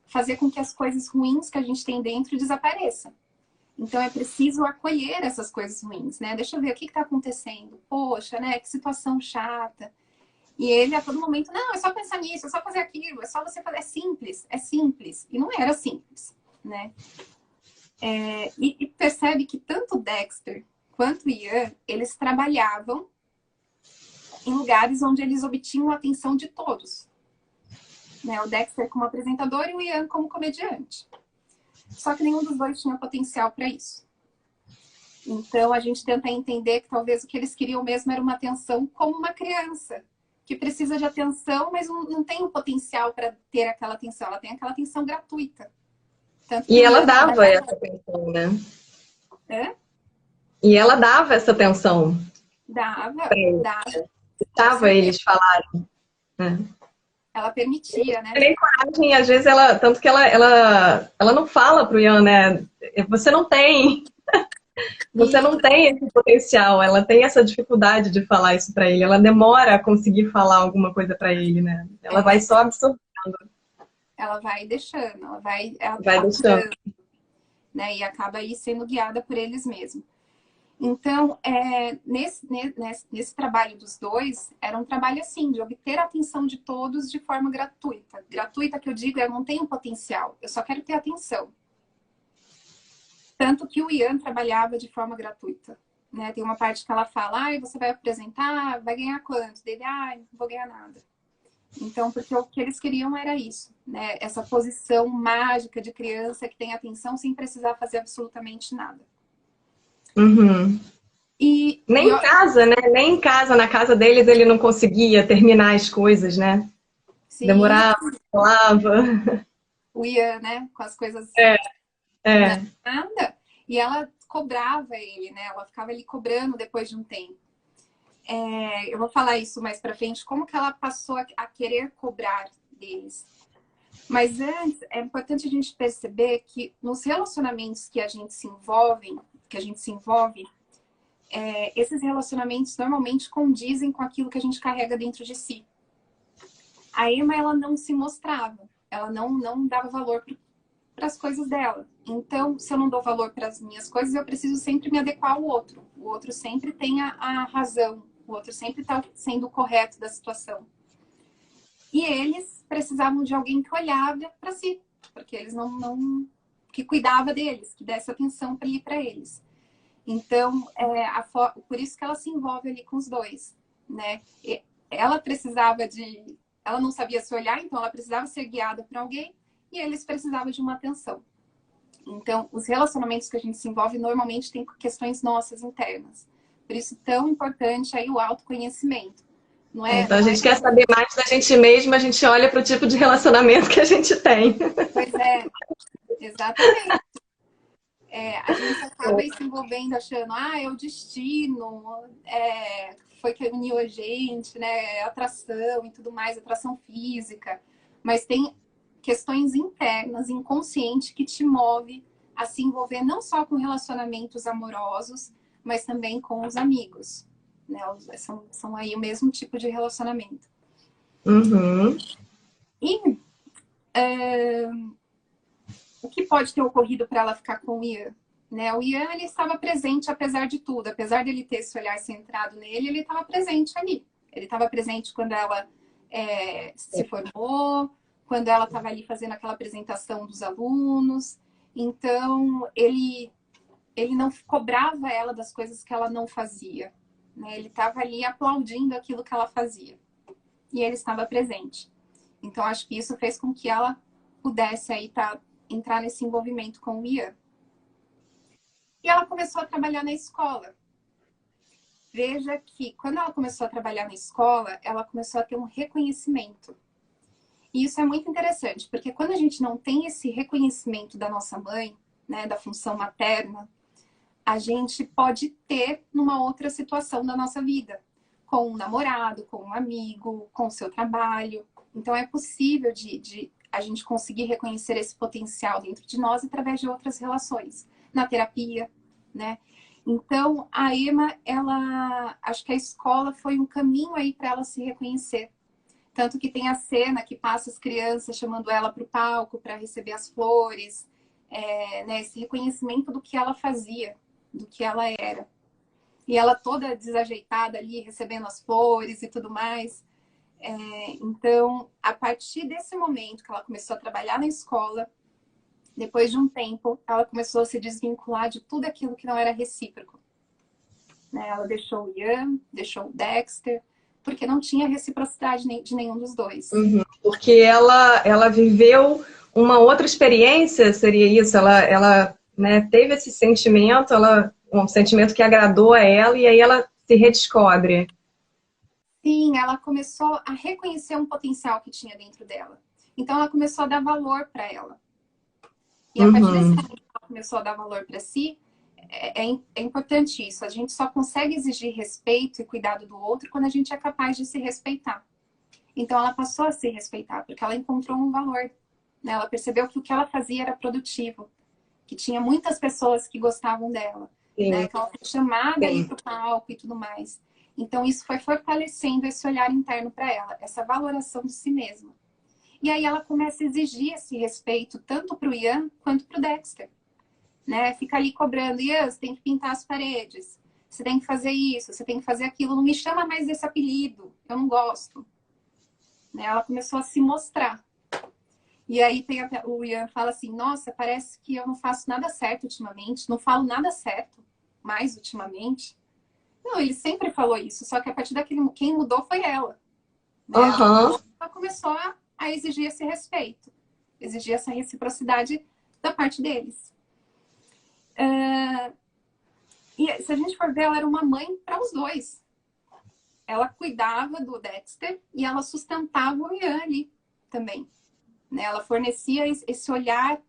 B: fazer com que as coisas ruins que a gente tem dentro desapareçam. Então é preciso acolher essas coisas ruins, né? Deixa eu ver o que está acontecendo. Poxa, né? Que situação chata. E ele a todo momento, não, é só pensar nisso, é só fazer aquilo, é só você fazer. É simples. E não era simples, né? E percebe que tanto o Dexter quanto o Ian, eles trabalhavam em lugares onde eles obtinham a atenção de todos. Né? O Dexter como apresentador e o Ian como comediante. Só que nenhum dos dois tinha potencial para isso. Então a gente tenta entender que talvez o que eles queriam mesmo era uma atenção como uma criança, que precisa de atenção, mas não tem o potencial para ter aquela atenção. Ela tem aquela atenção gratuita.
A: E ela dava essa atenção, né? E ela dava essa atenção.
B: Dava.
A: Deixava eles falarem. Né?
B: Ela permitia, né?
A: Tem coragem, às vezes tanto que ela não fala pro Ian, né? Você não tem esse potencial, ela tem essa dificuldade de falar isso para ele, ela demora a conseguir falar alguma coisa para ele, né? Ela vai só absorvendo.
B: Ela vai deixando, ela vai
A: deixando.
B: Né? E acaba aí sendo guiada por eles mesmos. Então, nesse trabalho dos dois, era um trabalho assim, de obter a atenção de todos de forma gratuita. Gratuita que eu digo, eu não tenho potencial, eu só quero ter atenção. Tanto que o Ian trabalhava de forma gratuita. Né? Tem uma parte que ela fala, você vai apresentar, vai ganhar quanto? Dele, não vou ganhar nada. Então, porque o que eles queriam era isso, né? Essa posição mágica de criança que tem atenção sem precisar fazer absolutamente nada.
A: Uhum. Nem em casa, né? Nem em casa, na casa deles, ele não conseguia terminar as coisas, né?
B: Sim,
A: Demorava, falava.
B: o Ian, né? Com as coisas
A: É, é.
B: nada. E ela cobrava ele, né? Ela ficava ali cobrando depois de um tempo. Eu vou falar isso mais pra frente, como que ela passou a querer cobrar deles. Mas antes, é importante a gente perceber que nos relacionamentos que a gente se envolve, esses relacionamentos normalmente condizem com aquilo que a gente carrega dentro de si. A Emma, ela não se mostrava, ela não dava valor para as coisas dela. Então, se eu não dou valor para as minhas coisas, eu preciso sempre me adequar ao outro. O outro sempre tem a razão, o outro sempre está sendo o correto da situação. E eles precisavam de alguém que olhava para si, porque eles que cuidava deles, que desse atenção para eles. Então, por isso que ela se envolve ali com os dois, né? Ela precisava ela não sabia se olhar, então ela precisava ser guiada por alguém e eles precisavam de uma atenção. Então, os relacionamentos que a gente se envolve normalmente tem questões nossas internas. Por isso, tão importante aí o autoconhecimento. Não é,
A: Então a gente quer saber mais da gente mesma, a gente olha para o tipo de relacionamento que a gente tem.
B: Pois é, exatamente. A gente acaba aí se envolvendo achando, é o destino, foi que uniu a gente, né? Atração e tudo mais, atração física. Mas tem questões internas, inconscientes, que te move a se envolver não só com relacionamentos amorosos, mas também com os amigos. Né? São aí o mesmo tipo de relacionamento.
A: Uhum.
B: E o que pode ter ocorrido para ela ficar com o Ian? Né? O Ian, ele estava presente apesar de tudo. Apesar dele ter esse olhar centrado nele, ele estava presente ali. Ele estava presente quando ela se formou, quando ela estava ali fazendo aquela apresentação dos alunos. Então, ele não cobrava ela das coisas que ela não fazia. Né? Ele estava ali aplaudindo aquilo que ela fazia. E ele estava presente. Então, acho que isso fez com que ela pudesse aí entrar nesse envolvimento com o Ian. E ela começou a trabalhar na escola. Veja que quando ela começou a trabalhar na escola, ela começou a ter um reconhecimento. E isso é muito interessante, porque quando a gente não tem esse reconhecimento da nossa mãe, né, da função materna, a gente pode ter numa outra situação da nossa vida, com um namorado, com um amigo, com o seu trabalho. Então é possível de a gente conseguir reconhecer esse potencial dentro de nós através de outras relações, na terapia, né? Então, a Emma, acho que a escola foi um caminho aí para ela se reconhecer. Tanto que tem a cena que passa as crianças chamando ela para o palco para receber as flores, né? Esse reconhecimento do que ela fazia, do que ela era. E ela toda desajeitada ali, recebendo as flores e tudo mais. Então, a partir desse momento que ela começou a trabalhar na escola, depois de um tempo, ela começou a se desvincular de tudo aquilo que não era recíproco. Né? Ela deixou o Ian, deixou o Dexter, porque não tinha reciprocidade de nenhum dos dois.
A: Uhum. Porque ela viveu uma outra experiência, seria isso? Ela né, teve esse sentimento, um sentimento que agradou a ela, e aí ela se redescobre.
B: Sim, ela começou a reconhecer um potencial que tinha dentro dela. Então, ela começou a dar valor para ela. E a partir desse momento que ela começou a dar valor para si, é importante isso. A gente só consegue exigir respeito e cuidado do outro quando a gente é capaz de se respeitar. Então, ela passou a se respeitar, porque ela encontrou um valor. Né? Ela percebeu que o que ela fazia era produtivo, que tinha muitas pessoas que gostavam dela, né? Que ela foi chamada aí para o palco e tudo mais. Então, isso foi fortalecendo esse olhar interno para ela, essa valoração de si mesma. E aí ela começa a exigir esse respeito, tanto para o Ian quanto para o Dexter. Né? Fica ali cobrando, Ian, você tem que pintar as paredes, você tem que fazer isso, você tem que fazer aquilo, não me chama mais desse apelido, eu não gosto. Né? Ela começou a se mostrar. E aí o Ian fala assim, nossa, parece que eu não faço nada certo ultimamente, não falo nada certo mais ultimamente. Não, ele sempre falou isso, só que a partir daquele, quem mudou foi ela. né?
A: Aham.
B: Ela começou a exigir esse respeito, exigir essa reciprocidade da parte deles. E se a gente for ver, ela era uma mãe para os dois. Ela cuidava do Dexter e ela sustentava o Ian ali também, né? Ela fornecia esse olhar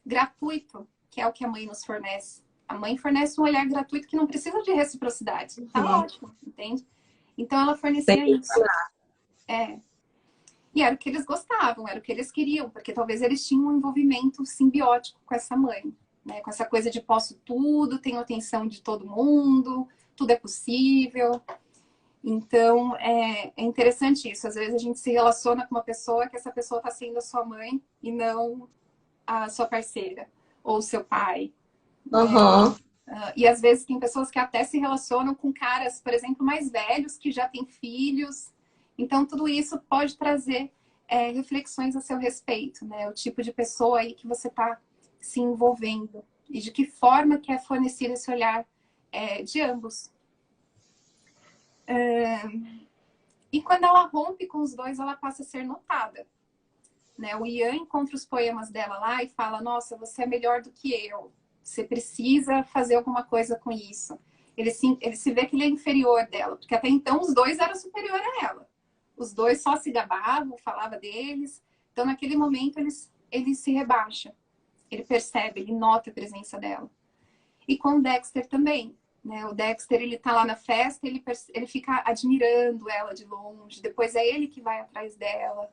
B: gratuito, que é o que a mãe nos fornece. A mãe fornece um olhar gratuito que não precisa de reciprocidade. Tá ótimo, entende? Então ela fornecia isso. E era o que eles gostavam, era o que eles queriam, porque talvez eles tinham um envolvimento simbiótico com essa mãe, né? Com essa coisa de posso tudo, tenho atenção de todo mundo, tudo é possível. Então, é interessante isso. Às vezes a gente se relaciona com uma pessoa que essa pessoa está sendo a sua mãe e não a sua parceira ou o seu pai.
A: Aham.
B: E às vezes tem pessoas que até se relacionam com caras, por exemplo, mais velhos, que já têm filhos. Então, tudo isso pode trazer reflexões a seu respeito, né? O tipo de pessoa aí que você está se envolvendo e de que forma que é fornecido esse olhar de ambos. E quando ela rompe com os dois, ela passa a ser notada, né? O Ian encontra os poemas dela lá e fala: nossa, você é melhor do que eu. Você precisa fazer alguma coisa com isso. Ele se vê que ele é inferior dela, porque até então os dois eram superior a ela. Os dois só se gabavam, falava deles. Então, naquele momento, ele se rebaixa. Ele percebe, ele nota a presença dela. E com o Dexter também, né? O Dexter, ele tá lá na festa, ele fica admirando ela de longe. Depois é ele que vai atrás dela.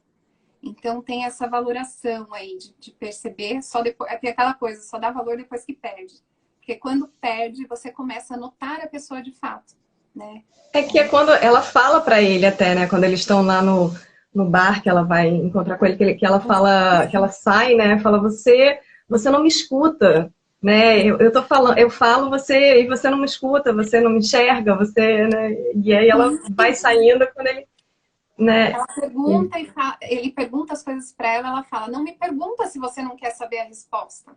B: Então tem essa valoração aí de perceber, só depois, é aquela coisa, só dá valor depois que perde. Porque quando perde, você começa a notar a pessoa de fato, né?
A: É que é quando ela fala pra ele até, né? Quando eles estão lá no bar que ela vai encontrar com ele, que ela fala, que ela sai, né? Fala, você não me escuta, né? Eu tô falando, eu falo você e você não me escuta, você não me enxerga, você, né? E aí ela vai saindo quando ele, né?
B: Ela pergunta e ele pergunta as coisas para ela, ela fala: não me pergunta se você não quer saber a resposta,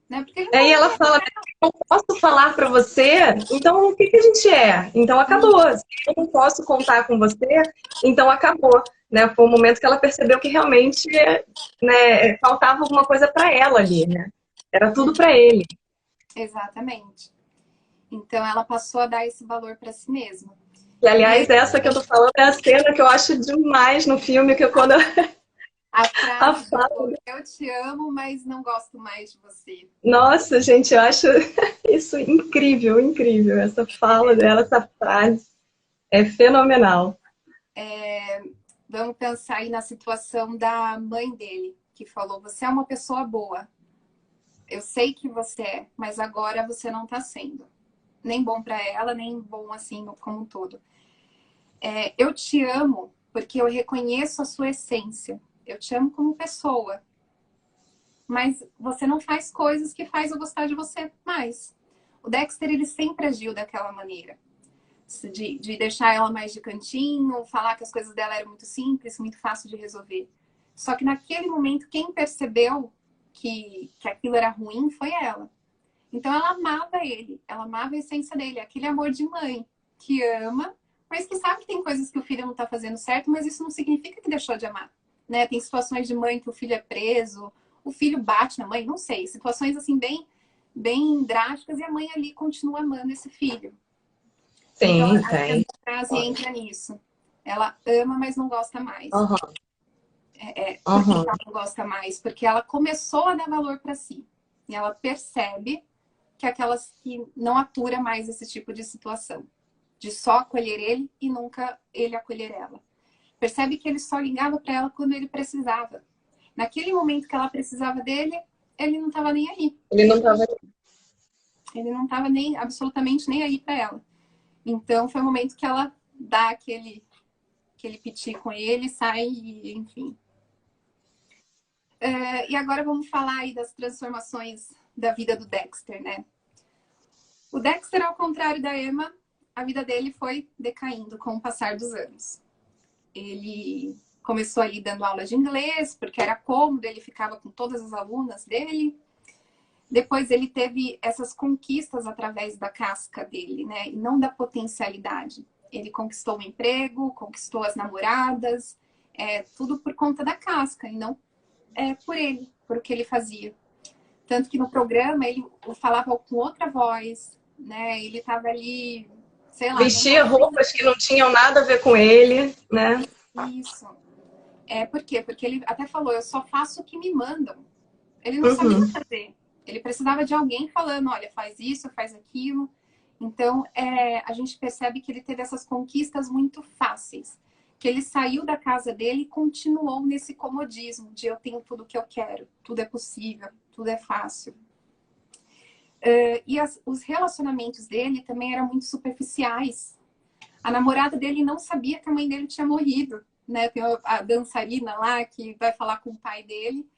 B: né? Porque ele não
A: Aí ela fala, eu não posso falar pra você, então o que que a gente é? Então acabou. Se eu não posso contar com você, então acabou. Né? Foi o momento que ela percebeu que realmente, né, faltava alguma coisa pra ela ali, né? Era tudo pra ele.
B: Exatamente. Então ela passou a dar esse valor para si mesma.
A: E aliás, essa que eu tô falando é a cena que eu acho demais no filme, que quando
B: A
A: a
B: frase
A: fala.
B: do eu te amo, mas não gosto mais de você.
A: Nossa, gente, eu acho isso incrível, incrível. Essa fala dela, essa frase é fenomenal.
B: Vamos pensar aí na situação da mãe dele, que falou: você é uma pessoa boa. Eu sei que você é, mas agora você não está sendo. Nem bom para ela, nem bom assim como um todo. Eu te amo porque eu reconheço a sua essência. Eu te amo como pessoa. Mas você não faz coisas que faz eu gostar de você mais. O Dexter, ele sempre agiu daquela maneira. De deixar ela mais de cantinho, falar que as coisas dela eram muito simples, muito fácil de resolver. Só que naquele momento, quem percebeu que aquilo era ruim foi ela. Então ela amava ele, ela amava a essência dele, aquele amor de mãe que ama, mas que sabe que tem coisas que o filho não está fazendo certo, mas isso não significa que deixou de amar. Né? Tem situações de mãe que o filho é preso, o filho bate na mãe, não sei, situações assim bem drásticas e a mãe ali continua amando esse filho. Então,
A: Sim,
B: a
A: tem.
B: frase entra nisso. Ela ama, mas não gosta mais.
A: Uhum,
B: Por que
A: uhum.
B: ela não gosta mais? Porque ela começou a dar valor para si. E ela percebe que é aquelas que não atura mais esse tipo de situação. De só acolher ele e nunca ele acolher ela. Percebe que ele só ligava para ela quando ele precisava. Naquele momento que ela precisava dele, ele não estava nem aí.
A: Ele não estava.
B: Ele não estava nem absolutamente nem aí para ela. Então foi o momento que ela dá aquele piti com ele, sai, enfim. E agora vamos falar aí das transformações da vida do Dexter, né? O Dexter, ao contrário da Emma, a vida dele foi decaindo com o passar dos anos. Ele começou ali dando aula de inglês, porque era cômodo, ele ficava com todas as alunas dele. Depois ele teve essas conquistas através da casca dele, né? E não da potencialidade. Ele conquistou o emprego, conquistou as namoradas, tudo por conta da casca e não por ele, por o que ele fazia. Tanto que no programa ele falava com outra voz, né? Ele estava ali, sei lá...
A: Vestia roupas que não tinham nada a ver com ele, né?
B: Isso. Por quê? Porque ele até falou, eu só faço o que me mandam. Ele não sabia fazer. Ele precisava de alguém falando, olha, faz isso, faz aquilo. Então, a gente percebe que ele teve essas conquistas muito fáceis. Que ele saiu da casa dele e continuou nesse comodismo de eu tenho tudo o que eu quero, tudo é possível, tudo é fácil. E os relacionamentos dele também eram muito superficiais. A namorada dele não sabia que a mãe dele tinha morrido, né? Tem a dançarina lá que vai falar com o pai dele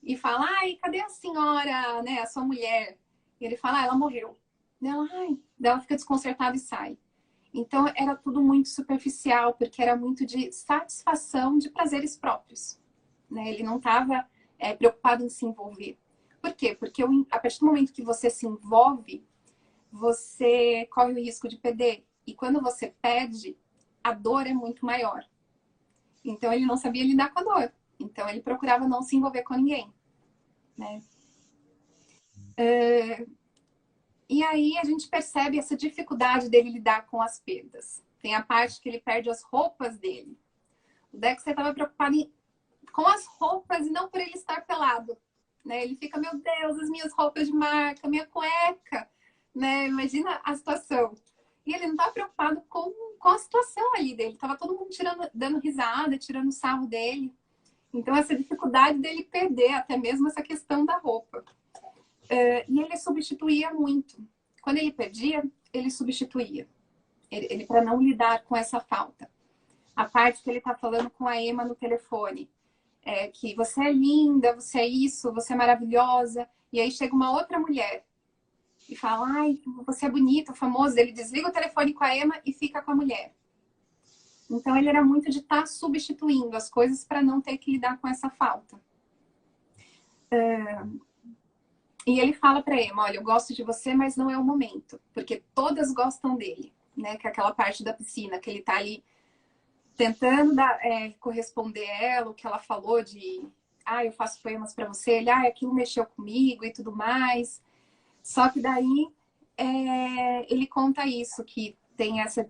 B: e fala, ai, cadê a senhora, né, a sua mulher? E ele fala, ela morreu. Ela fica desconcertada e sai. Então, era tudo muito superficial, porque era muito de satisfação de prazeres próprios, né? Ele não estava preocupado em se envolver. Por quê? Porque a partir do momento que você se envolve, você corre o risco de perder. E quando você perde, a dor é muito maior. Então, ele não sabia lidar com a dor. Então, ele procurava não se envolver com ninguém, né? E aí, a gente percebe essa dificuldade dele lidar com as perdas. Tem a parte que ele perde as roupas dele. O Dexter estava preocupado com as roupas e não por ele estar pelado, né? Ele fica, meu Deus, as minhas roupas de marca, minha cueca, né? Imagina a situação. E ele não estava preocupado com a situação ali dele. Tava todo mundo dando risada, tirando sarro dele. Então, essa dificuldade dele perder até mesmo essa questão da roupa. E ele substituía muito. Quando ele perdia, ele substituía. Ele para não lidar com essa falta. A parte que ele está falando com a Emma no telefone. Que você é linda, você é isso, você é maravilhosa. E aí chega uma outra mulher e fala, ai, você é bonita, famosa. Ele desliga o telefone com a Emma e fica com a mulher. Então, ele era muito de estar substituindo as coisas para não ter que lidar com essa falta. E ele fala para Emma, olha, eu gosto de você, mas não é o momento. Porque todas gostam dele, né? Que é aquela parte da piscina, que ele tá ali tentando corresponder a ela, o que ela falou de, eu faço poemas para você. Ele, aquilo mexeu comigo e tudo mais. Só que daí ele conta isso, que tem essa,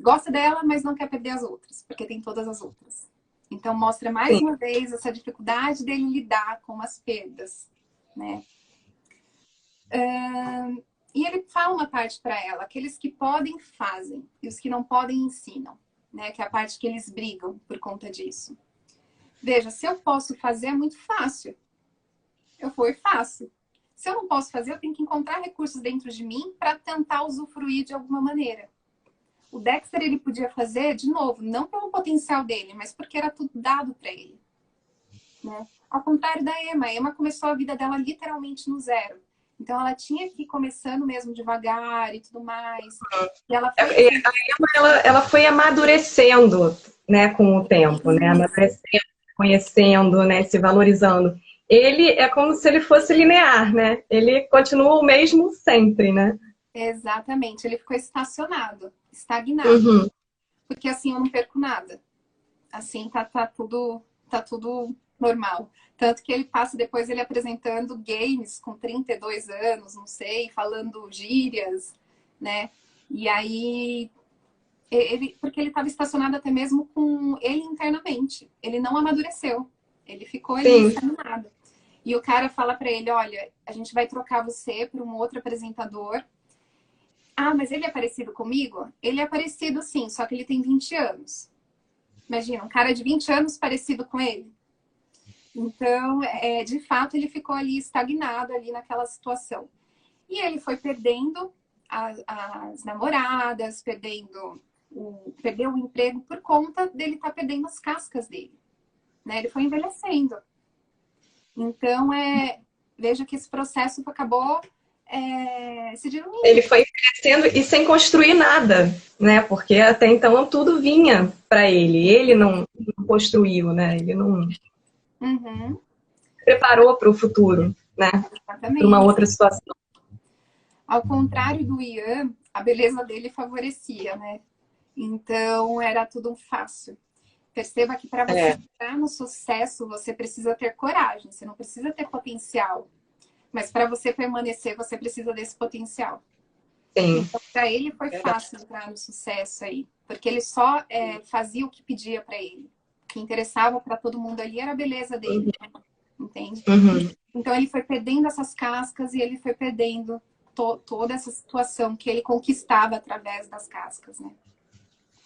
B: gosta dela, mas não quer perder as outras, porque tem todas as outras. Então mostra mais uma vez essa dificuldade dele lidar com as perdas, né? E ele fala uma parte para ela, aqueles que podem fazem, e os que não podem ensinam, né? Que é a parte que eles brigam por conta disso. Veja, se eu posso fazer é muito fácil. Eu vou e faço. Se eu não posso fazer, eu tenho que encontrar recursos dentro de mim para tentar usufruir de alguma maneira. O Dexter, ele podia fazer, de novo, não pelo potencial dele, mas porque era tudo dado para ele, né? Ao contrário da Emma. A Emma começou a vida dela literalmente no zero. Então, ela tinha que ir começando mesmo devagar e tudo mais. E ela foi...
A: A Emma, ela foi amadurecendo, né, com o tempo, né? Amadurecendo, conhecendo, né, se valorizando. Ele é como se ele fosse linear, né? Ele continua o mesmo sempre, né?
B: Exatamente. Ele ficou estacionado, estagnado. Porque assim eu não perco nada. Assim tá tudo normal. Tanto que ele passa depois ele apresentando games com 32 anos, não sei, falando gírias, né? E aí, porque ele estava estacionado até mesmo com ele internamente. Ele não amadureceu. Ele ficou ali estagnado. E o cara fala para ele, olha, a gente vai trocar você por um outro apresentador. Mas ele é parecido comigo? Ele é parecido sim, só que ele tem 20 anos. Imagina, um cara de 20 anos parecido com ele. Então, de fato, ele ficou ali estagnado ali naquela situação. E ele foi perdendo as namoradas, perdeu o emprego por conta dele estar perdendo as cascas dele, né? Ele foi envelhecendo. Então, veja que esse processo acabou se diluindo.
A: Ele foi crescendo e sem construir nada, né? Porque até então tudo vinha para ele. Ele não construiu, né? Ele não preparou para o futuro, né? Para uma outra situação.
B: Ao contrário do Ian, a beleza dele favorecia, né? Então, era tudo fácil. Perceba que para você
A: É.
B: entrar no sucesso, você precisa ter coragem, você não precisa ter potencial. Mas para você permanecer, você precisa desse potencial.
A: Sim.
B: Então, para ele foi
A: Verdade.
B: fácil entrar no sucesso aí, porque ele só fazia o que pedia para ele. O que interessava para todo mundo ali era a beleza dele, entende?
A: Uhum.
B: Então ele foi perdendo essas cascas e ele foi perdendo toda essa situação que ele conquistava através das cascas, né?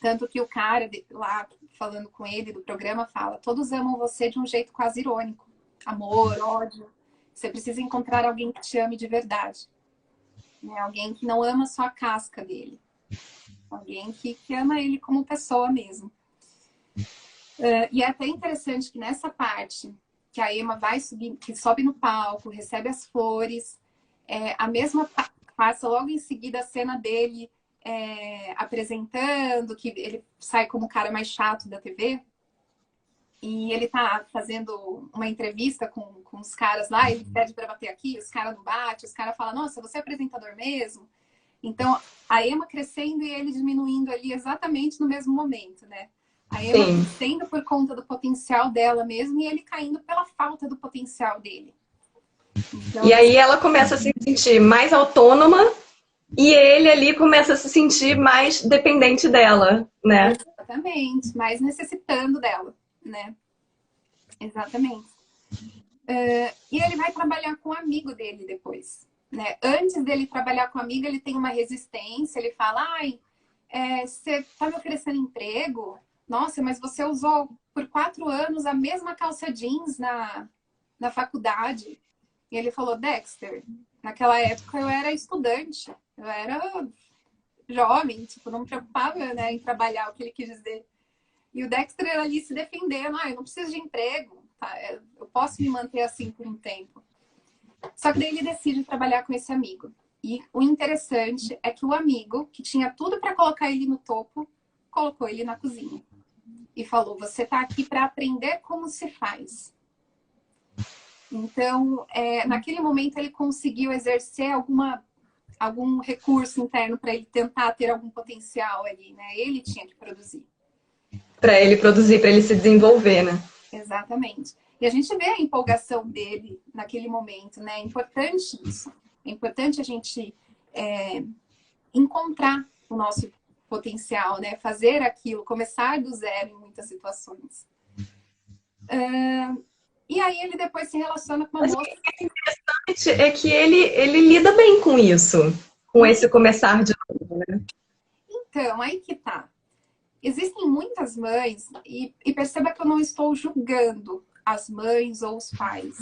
B: Tanto que o cara lá falando com ele do programa fala: todos amam você de um jeito quase irônico. Amor, ódio. Você precisa encontrar alguém que te ame de verdade. Né? Alguém que não ama só a casca dele. Alguém que ama ele como pessoa mesmo. E é até interessante que nessa parte que a Emma vai subir, que sobe no palco, recebe as flores, a mesma passa logo em seguida a cena dele apresentando, que ele sai como o cara mais chato da TV. E ele tá fazendo uma entrevista com os caras lá, ele pede para bater aqui, os caras não batem, os caras falam: nossa, você é apresentador mesmo? Então, a Emma crescendo e ele diminuindo ali exatamente no mesmo momento, né? A Emma crescendo por conta do potencial dela mesmo e ele caindo pela falta do potencial dele. Então,
A: e aí ela começa a se sentir mais autônoma e ele ali começa a se sentir mais dependente dela, né?
B: Exatamente, mais necessitando dela, né? Exatamente. E ele vai trabalhar com um amigo dele depois. Né? Antes dele trabalhar com amigo, ele tem uma resistência, ele fala: ai, você tá me oferecendo emprego? Nossa, mas você usou por 4 anos a mesma calça jeans na faculdade. E ele falou: Dexter, naquela época eu era estudante, eu era jovem, tipo, não me preocupava, né, em trabalhar, o que ele quis dizer. E o Dexter ali se defendendo: eu não preciso de emprego, tá? Eu posso me manter assim por um tempo. Só que daí ele decide trabalhar com esse amigo. E o interessante é que o amigo, que tinha tudo para colocar ele no topo, colocou ele na cozinha. E falou: você está aqui para aprender como se faz. Então, naquele momento, ele conseguiu exercer algum recurso interno para ele tentar ter algum potencial ali, né? Ele tinha que produzir.
A: Para ele produzir, para ele se desenvolver, né?
B: Exatamente. E a gente vê a empolgação dele naquele momento, né? É importante isso. É importante a gente encontrar o nosso potencial, né? Fazer aquilo, começar do zero em muitas situações. E aí ele depois se relaciona com uma moça.
A: O que é interessante é que ele lida bem com isso, com esse começar de novo, né?
B: Então, aí que tá. Existem muitas mães, e perceba que eu não estou julgando as mães ou os pais.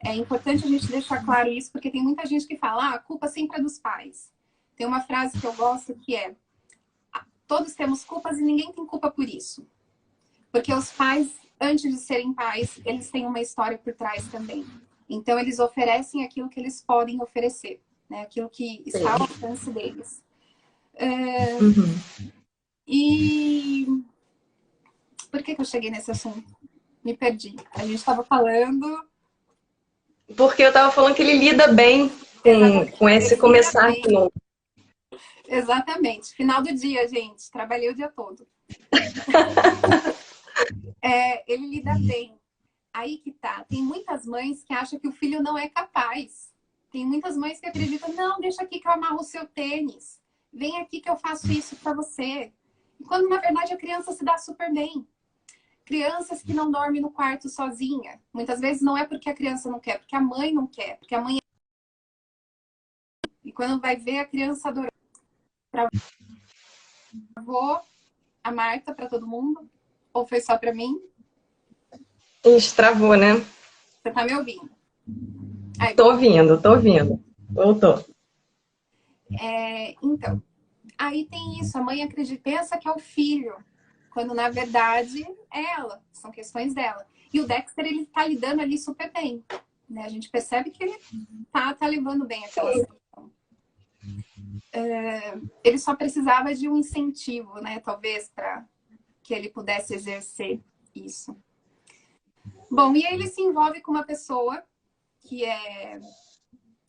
B: É importante a gente deixar claro isso, porque tem muita gente que fala: a culpa sempre é dos pais. Tem uma frase que eu gosto que é: todos temos culpas e ninguém tem culpa por isso. Porque os pais, antes de serem pais, eles têm uma história por trás também. Então, eles oferecem aquilo que eles podem oferecer, né? Aquilo que está ao alcance deles. E por que eu cheguei nesse assunto? Me perdi. A gente estava falando...
A: Porque eu estava falando que ele lida bem com esse começar de novo.
B: Exatamente. Final do dia, gente. Trabalhei o dia todo. Ele lida bem. Aí que tá. Tem muitas mães que acham que o filho não é capaz. Tem muitas mães que acreditam: não, deixa aqui que eu amarro o seu tênis. Vem aqui que eu faço isso para você. E quando, na verdade, a criança se dá super bem. Crianças que não dormem no quarto sozinha. Muitas vezes não é porque a criança não quer, porque a mãe não quer. Porque a mãe... E quando vai ver, a criança adorou. Travou a Marta para todo mundo? Ou foi só para mim?
A: Ixi, travou, né?
B: Você tá me ouvindo?
A: Aí, tô ouvindo. Voltou.
B: Então, aí tem isso. A mãe pensa que é o filho, quando na verdade é ela. São questões dela. E o Dexter, ele tá lidando ali super bem. Né? A gente percebe que ele tá levando bem aquela situação. Ele só precisava de um incentivo, né? Talvez, para que ele pudesse exercer isso. Bom, e aí ele se envolve com uma pessoa que é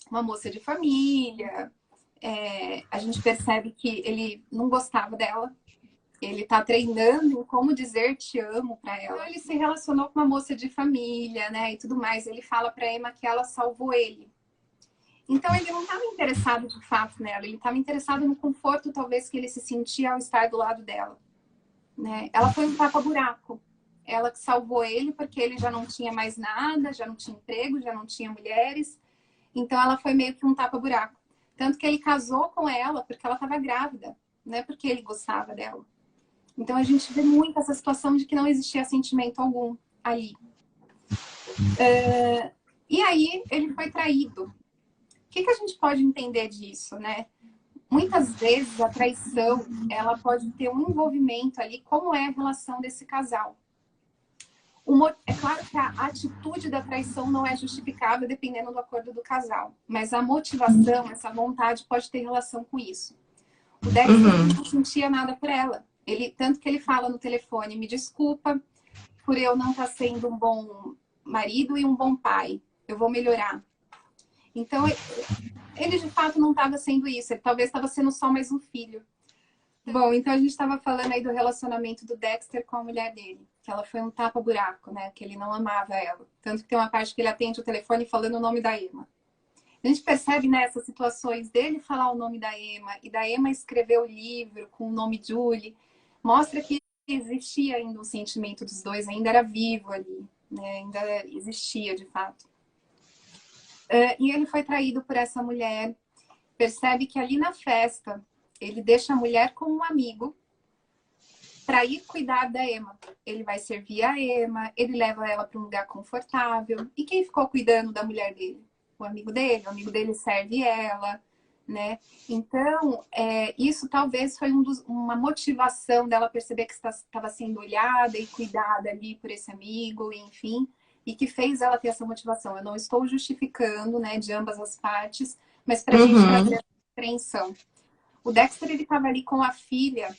B: uma moça de família. A gente percebe que ele não gostava dela. Ele tá treinando em como dizer te amo para ela. Então, ele se relacionou com uma moça de família, né, e tudo mais. Ele fala para Emma que ela salvou ele. Então, ele não estava interessado de fato nela. Ele estava interessado no conforto, talvez, que ele se sentia ao estar do lado dela. Né? Ela foi um tapa-buraco. Ela que salvou ele porque ele já não tinha mais nada, já não tinha emprego, já não tinha mulheres. Então, ela foi meio que um tapa-buraco. Tanto que ele casou com ela porque ela estava grávida, não é porque ele gostava dela. Então, a gente vê muito essa situação de que não existia sentimento algum ali. E aí, ele foi traído. O que a gente pode entender disso, né? Muitas vezes a traição, ela pode ter um envolvimento ali, como é a relação desse casal. É claro que a atitude da traição não é justificável dependendo do acordo do casal, mas a motivação, essa vontade pode ter relação com isso. O Dexter não sentia nada por ela. Tanto que ele fala no telefone, me desculpa por eu não estar sendo um bom marido e um bom pai. Eu vou melhorar. Então, ele de fato não estava sendo isso. Ele talvez estava sendo só mais um filho. Bom, então a gente estava falando aí do relacionamento do Dexter com a mulher dele. Que ela foi um tapa-buraco, né? Que ele não amava ela. Tanto que tem uma parte que ele atende o telefone falando o nome da Emma. A gente percebe nessas situações dele falar o nome da Emma e da Emma escrever o livro com o nome Julie. Mostra que existia ainda um sentimento dos dois, ainda era vivo ali. Né? Ainda existia, de fato. E ele foi traído por essa mulher. Percebe que ali na festa, ele deixa a mulher com um amigo para ir cuidar da Emma. Ele vai servir a Emma, ele leva ela para um lugar confortável. E quem ficou cuidando da mulher dele? O amigo dele. O amigo dele serve ela, né? Então, isso talvez foi uma motivação dela perceber que estava sendo olhada e cuidada ali por esse amigo, enfim, e que fez ela ter essa motivação. Eu não estou justificando, né, de ambas as partes, mas para a gente trazer essa compreensão. O Dexter, ele estava ali com a filha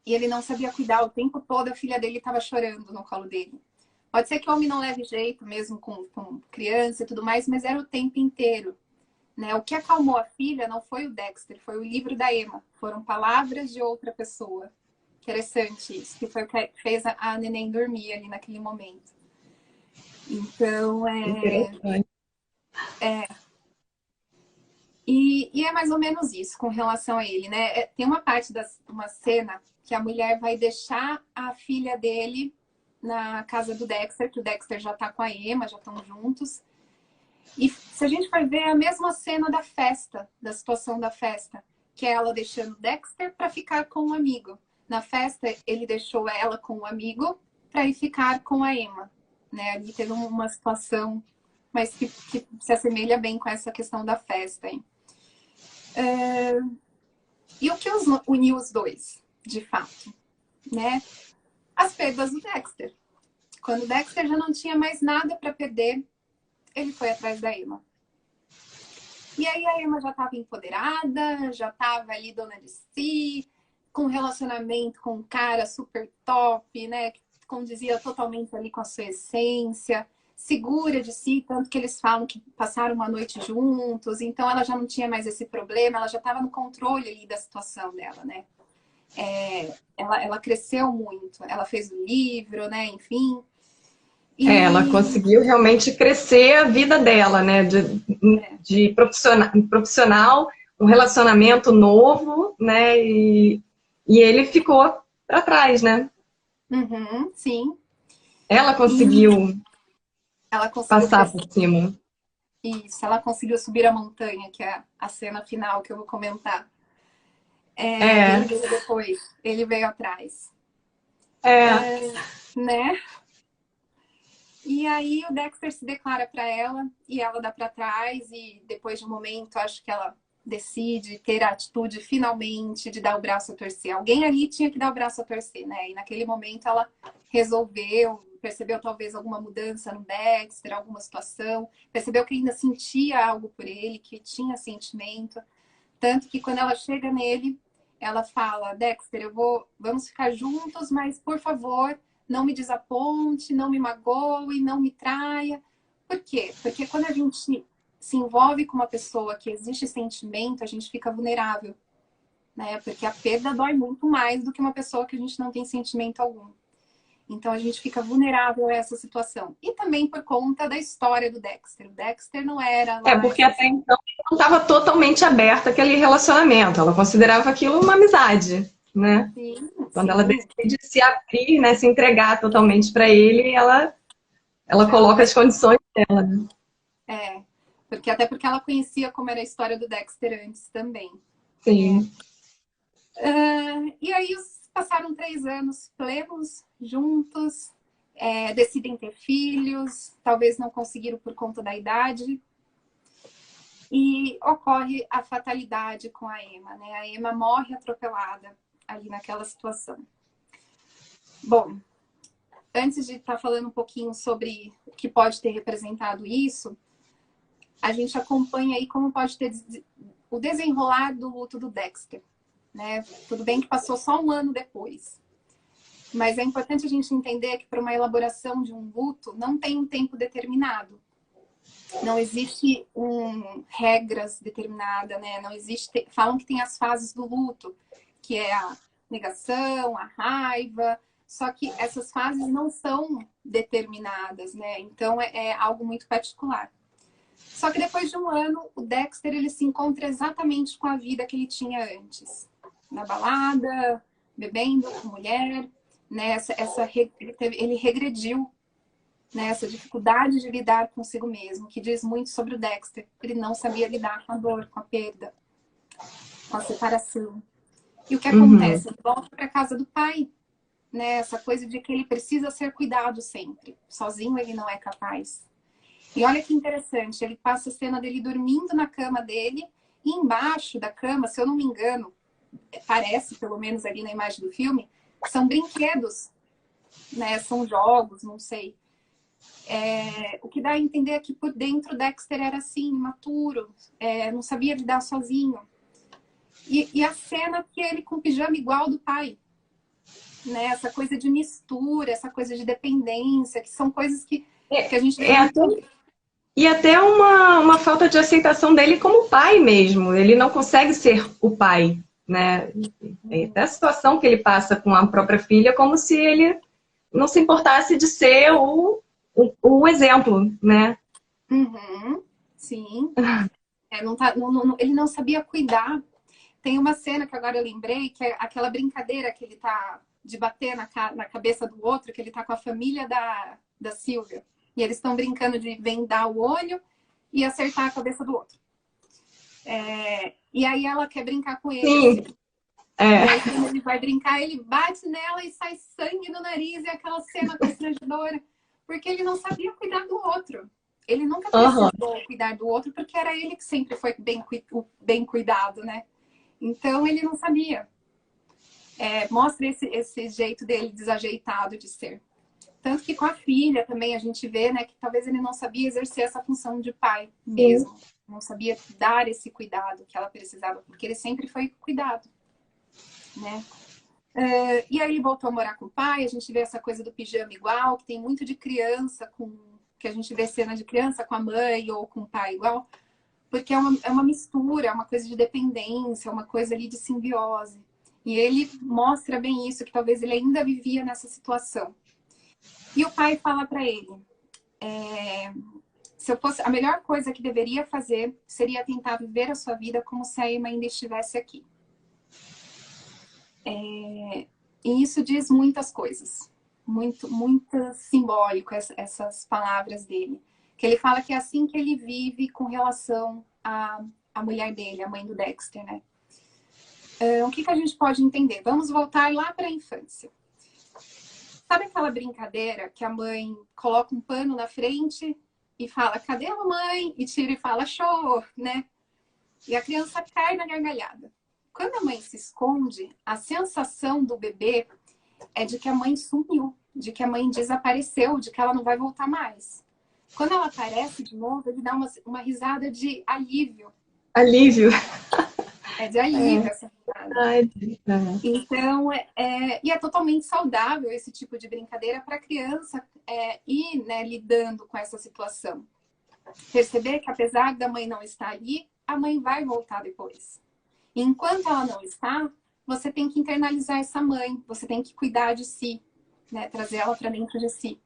B: e ele não sabia cuidar o tempo todo, a filha dele estava chorando no colo dele. Pode ser que o homem não leve jeito, mesmo com criança e tudo mais, mas era o tempo inteiro. Né? O que acalmou a filha não foi o Dexter, foi o livro da Emma. Foram palavras de outra pessoa. Interessante isso, que foi o que fez a neném dormir ali naquele momento. Então, E é mais ou menos isso com relação a ele, né? Tem uma parte uma cena que a mulher vai deixar a filha dele na casa do Dexter, que o Dexter já tá com a Emma, já estão juntos. E se a gente vai ver a mesma cena da festa, da situação da festa, que é ela deixando o Dexter para ficar com um amigo. Na festa, ele deixou ela com um amigo para ir ficar com a Emma. Né? Ali teve uma situação, mas que se assemelha bem com essa questão da festa. Hein? E o que uniu os dois, de fato? Né? As perdas do Dexter. Quando o Dexter já não tinha mais nada para perder, ele foi atrás da Emma. E aí a Emma já estava empoderada, já estava ali dona de si, com um relacionamento com um cara super top, né? Que condizia totalmente ali com a sua essência, segura de si, tanto que eles falam que passaram uma noite juntos, então ela já não tinha mais esse problema, ela já estava no controle ali da situação dela, né? Ela cresceu muito, ela fez o livro, né? Enfim.
A: Ela conseguiu realmente crescer a vida dela, né? De profissional, um relacionamento novo, né? E ele ficou para trás, né?
B: Sim.
A: Ela conseguiu passar por cima.
B: Isso, ela conseguiu subir a montanha, que é a cena final que eu vou comentar. Ele veio depois, ele veio atrás. Né? E aí o Dexter se declara para ela e ela dá para trás e depois de um momento acho que ela decide ter a atitude finalmente de dar o braço a torcer. Alguém ali tinha que dar o braço a torcer, né? E naquele momento ela resolveu, percebeu talvez alguma mudança no Dexter, alguma situação, percebeu que ainda sentia algo por ele, que tinha sentimento. Tanto que quando ela chega nele, ela fala, Dexter, vamos ficar juntos, mas por favor, não me desaponte, não me magoe, não me traia. Por quê? Porque quando a gente se envolve com uma pessoa que existe sentimento, a gente fica vulnerável, né? Porque a perda dói muito mais do que uma pessoa que a gente não tem sentimento algum. Então a gente fica vulnerável a essa situação. E também por conta da história do Dexter. O Dexter não era lá...
A: Porque até então ele não estava totalmente aberto àquele relacionamento. Ela considerava aquilo uma amizade, né?
B: Sim,
A: Quando ela
B: sim.
A: decide se abrir, né, se entregar totalmente para ele, ela coloca as condições dela, né?
B: Porque ela conhecia como era a história do Dexter antes também.
A: Sim.
B: E aí passaram 3 anos plenos, juntos, decidem ter filhos, talvez não conseguiram por conta da idade. E ocorre a fatalidade com a Emma, né? A Emma morre atropelada ali naquela situação. Bom, antes de estar falando um pouquinho sobre o que pode ter representado isso, a gente acompanha aí como pode ter o desenrolar do luto do Dexter, né? Tudo bem que passou só 1 ano depois. Mas é importante a gente entender que para uma elaboração de um luto não tem um tempo determinado. Não existe regras determinadas, né? Não existe. Falam que tem as fases do luto, que é a negação, a raiva. Só que essas fases não são determinadas, né? Então é algo muito particular. Só que depois de 1 ano, o Dexter ele se encontra exatamente com a vida que ele tinha antes, na balada, bebendo com mulher, né? Ele regrediu, né? Essa dificuldade de lidar consigo mesmo, que diz muito sobre o Dexter. Ele não sabia lidar com a dor, com a perda, com a separação. E o que acontece? Ele volta para a casa do pai, né? Essa coisa de que ele precisa ser cuidado sempre. Sozinho ele não é capaz. E olha que interessante, ele passa a cena dele dormindo na cama dele, e embaixo da cama, se eu não me engano, parece, pelo menos ali na imagem do filme, são brinquedos, né? São jogos, não sei. O que dá a entender é que por dentro Dexter era assim, imaturo, não sabia lidar sozinho. E a cena que ele com o pijama igual do pai, né? Essa coisa de mistura, essa coisa de dependência, que são coisas que a gente vê muito...
A: E até uma falta de aceitação dele como pai mesmo. Ele não consegue ser o pai, né? Até a situação que ele passa com a própria filha, como se ele não se importasse de ser o exemplo, né?
B: Sim. Ele não sabia cuidar. Tem uma cena que agora eu lembrei, que é aquela brincadeira que ele tá de bater na cabeça do outro, que ele tá com a família da Silvia. E eles estão brincando de vendar o olho e acertar a cabeça do outro. E aí ela quer brincar com ele.
A: Sim.
B: E aí quando ele vai brincar, ele bate nela e sai sangue no nariz. E aquela cena constrangedora. Porque ele não sabia cuidar do outro. Ele nunca precisou cuidar do outro, porque era ele que sempre foi bem cuidado, né? Então ele não sabia. Mostra esse jeito dele desajeitado de ser. Tanto que com a filha também a gente vê, né, que talvez ele não sabia exercer essa função de pai mesmo. Não sabia dar esse cuidado que ela precisava, porque ele sempre foi cuidado, né? E aí ele voltou a morar com o pai, a gente vê essa coisa do pijama igual, que tem muito de criança, que a gente vê cena de criança com a mãe ou com o pai igual, porque é uma mistura, é uma coisa de dependência, é uma coisa ali de simbiose. E ele mostra bem isso, que talvez ele ainda vivia nessa situação. E o pai fala para ele, se eu fosse, a melhor coisa que deveria fazer seria tentar viver a sua vida como se a Emma ainda estivesse aqui. E isso diz muitas coisas, muito simbólico essas palavras dele. Que ele fala que é assim que ele vive com relação à mulher dele, a mãe do Dexter, né? O que a gente pode entender? Vamos voltar lá para a infância. Sabe aquela brincadeira que a mãe coloca um pano na frente e fala, cadê a mamãe? E tira e fala, show, né? E a criança cai na gargalhada. Quando a mãe se esconde, a sensação do bebê é de que a mãe sumiu, de que a mãe desapareceu, de que ela não vai voltar mais. Quando ela aparece de novo, ele dá uma risada de alívio.
A: Alívio.
B: De alívio essa risada. Então, e é totalmente saudável esse tipo de brincadeira para a criança ir, né, lidando com essa situação. Perceber que apesar da mãe não estar ali, a mãe vai voltar depois. E enquanto ela não está, você tem que internalizar essa mãe, você tem que cuidar de si, né? Trazer ela para dentro de si.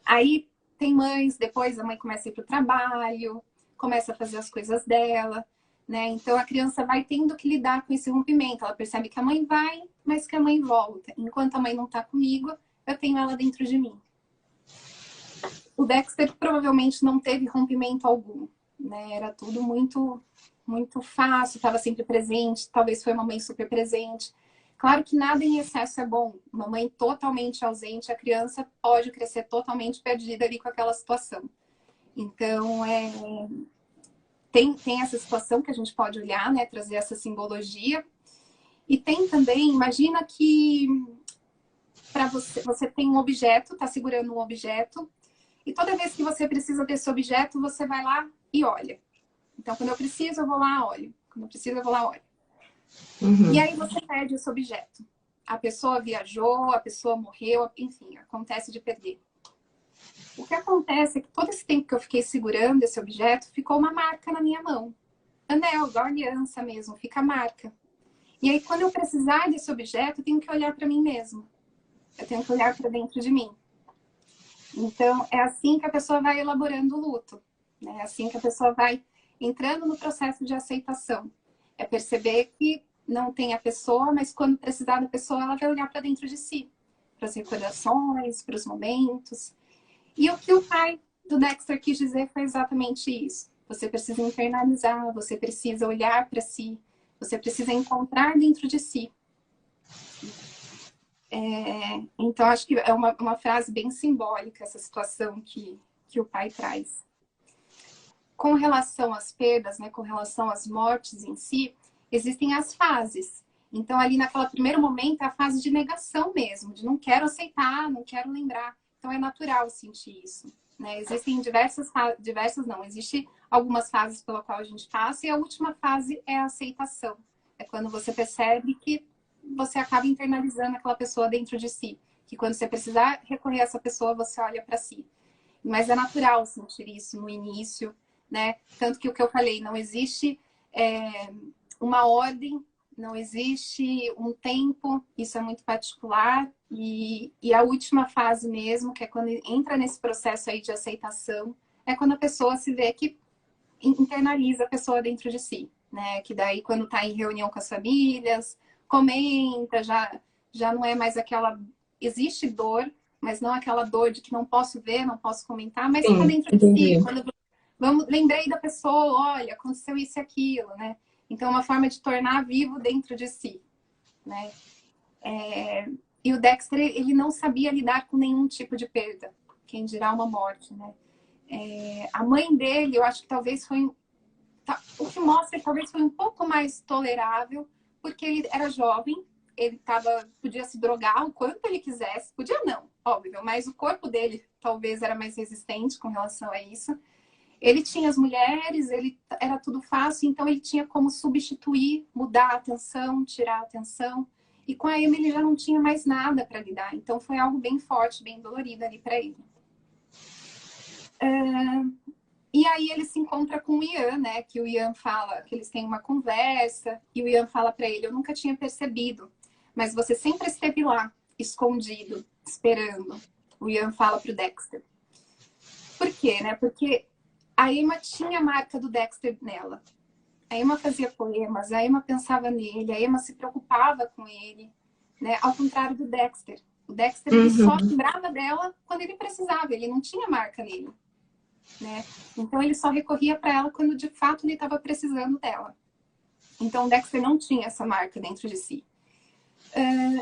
B: Aí tem mães, depois a mãe começa a ir para o trabalho, começa a fazer as coisas dela, né? Então a criança vai tendo que lidar com esse rompimento. Ela percebe que a mãe vai, mas que a mãe volta. Enquanto a mãe não está comigo, eu tenho ela dentro de mim. O Dexter provavelmente não teve rompimento algum, né? Era tudo muito, muito fácil, estava sempre presente, talvez foi uma mãe super presente. Claro que nada em excesso é bom. Uma mãe totalmente ausente, a criança pode crescer totalmente perdida ali com aquela situação. Então, tem essa situação que a gente pode olhar, né? Trazer essa simbologia. E tem também, imagina que para você tem um objeto, está segurando um objeto, e toda vez que você precisa desse objeto, você vai lá e olha. Então, quando eu preciso, eu vou lá, olho. Quando eu preciso, eu vou lá, olho.
A: Uhum.
B: E aí você perde esse objeto. A pessoa viajou, a pessoa morreu, enfim, acontece de perder. O que acontece é que todo esse tempo que eu fiquei segurando esse objeto, ficou uma marca na minha mão. Anel, igual aliança mesmo, fica a marca. E aí, quando eu precisar desse objeto, eu tenho que olhar para mim mesmo. Eu tenho que olhar para dentro de mim. Então, é assim que a pessoa vai elaborando o luto. Né? É assim que a pessoa vai entrando no processo de aceitação. É perceber que não tem a pessoa, mas quando precisar da pessoa, ela vai olhar para dentro de si. Para as recordações, para os momentos. E o que o pai do Dexter quis dizer foi exatamente isso. Você precisa internalizar, você precisa olhar para si, você precisa encontrar dentro de si. Então, acho que é uma frase bem simbólica essa situação que o pai traz. Com relação às perdas, né, com relação às mortes em si, existem as fases. Então, ali naquele primeiro momento, é a fase de negação mesmo, de não quero aceitar, não quero lembrar. Então, é natural sentir isso. Né? Existem existe algumas fases pela qual a gente passa, e a última fase é a aceitação. É quando você percebe que você acaba internalizando aquela pessoa dentro de si. Que quando você precisar recorrer a essa pessoa, você olha para si. Mas é natural sentir isso no início, né? Tanto que o que eu falei, não existe uma ordem, não existe um tempo, isso é muito particular. E a última fase mesmo, que é quando entra nesse processo aí de aceitação, é quando a pessoa se vê que internaliza a pessoa dentro de si, né? Que daí quando está em reunião com as famílias, comenta, já não é mais aquela... Existe dor, mas não aquela dor de que não posso ver, não posso comentar, mas está dentro de si. Lembrei da pessoa, olha, aconteceu isso e aquilo, né? Então, é uma forma de tornar vivo dentro de si, né? E o Dexter, ele não sabia lidar com nenhum tipo de perda, quem dirá uma morte, né? A mãe dele, eu acho que talvez foi... O que mostra que talvez foi um pouco mais tolerável, porque ele era jovem, ele podia se drogar o quanto ele quisesse. Podia não, óbvio, mas o corpo dele talvez era mais resistente com relação a isso. Ele tinha as mulheres, era tudo fácil, então ele tinha como substituir, mudar a atenção, tirar a atenção. E com a Amy ele já não tinha mais nada para lidar. Então foi algo bem forte, bem dolorido ali para ele. E aí ele se encontra com o Ian, né? Que o Ian fala que eles têm uma conversa e o Ian fala para ele: eu nunca tinha percebido, mas você sempre esteve lá, escondido, esperando. O Ian fala pro Dexter. Por quê, né? Porque a Emma tinha a marca do Dexter nela. A Emma fazia poemas, a Emma pensava nele, a Emma se preocupava com ele, né? Ao contrário do Dexter. O Dexter ele só lembrava dela quando ele precisava, ele não tinha marca nele. Né? Então ele só recorria para ela quando de fato ele estava precisando dela. Então o Dexter não tinha essa marca dentro de si.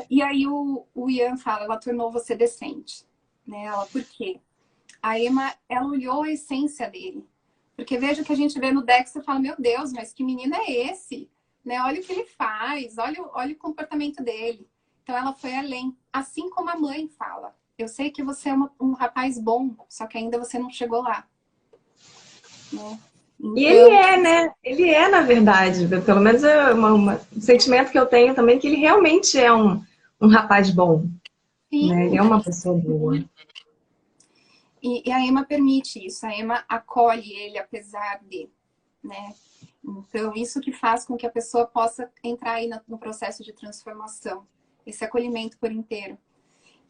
B: E aí o Ian fala: ela tornou você decente. Né? Ela, por quê? A Emma, ela olhou a essência dele. Porque veja o que a gente vê no Dexter e fala: meu Deus, mas que menino é esse? Né? Olha o que ele faz, olha o comportamento dele. Então ela foi além. Assim como a mãe fala: eu sei que você é um rapaz bom, só que ainda você não chegou lá. Né? Então...
A: E ele é, né? Ele é, na verdade. Pelo menos é um sentimento que eu tenho também, que ele realmente é um rapaz bom. Né? Ele é uma pessoa boa.
B: E a Emma permite isso. A Emma acolhe ele, apesar de... Né? Então, isso que faz com que a pessoa possa entrar aí no processo de transformação, esse acolhimento por inteiro.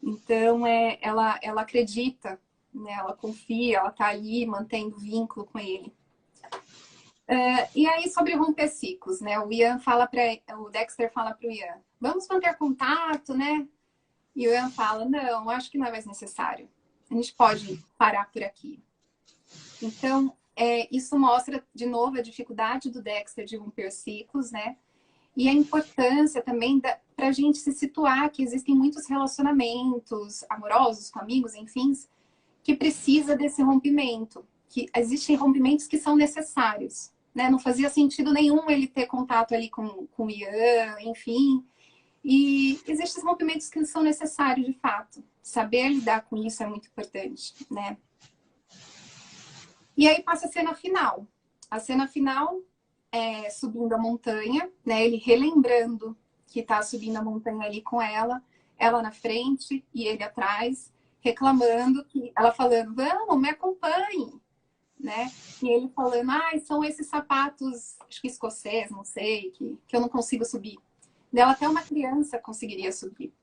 B: Então, ela acredita, né? Ela confia, ela está ali mantendo vínculo com ele. E aí, sobre romper ciclos, né? O Dexter fala para o Ian, vamos manter contato, né? E o Ian fala, não, acho que não é mais necessário. A gente pode parar por aqui. Então, isso mostra, de novo, a dificuldade do Dexter de romper ciclos, né? E a importância também para a gente se situar que existem muitos relacionamentos amorosos, com amigos, enfim, que precisa desse rompimento. Que existem rompimentos que são necessários, né? Não fazia sentido nenhum ele ter contato ali com o Ian, enfim. E existem rompimentos que são necessários, de fato. Saber lidar com isso é muito importante, né? E aí passa a cena final. A cena final é subindo a montanha, né? Ele relembrando que tá subindo a montanha ali com ela na frente e ele atrás, reclamando, que ela falando, vamos, me acompanhe, né? E ele falando, são esses sapatos, acho que escocês, não sei, que eu não consigo subir. Dela até uma criança conseguiria subir.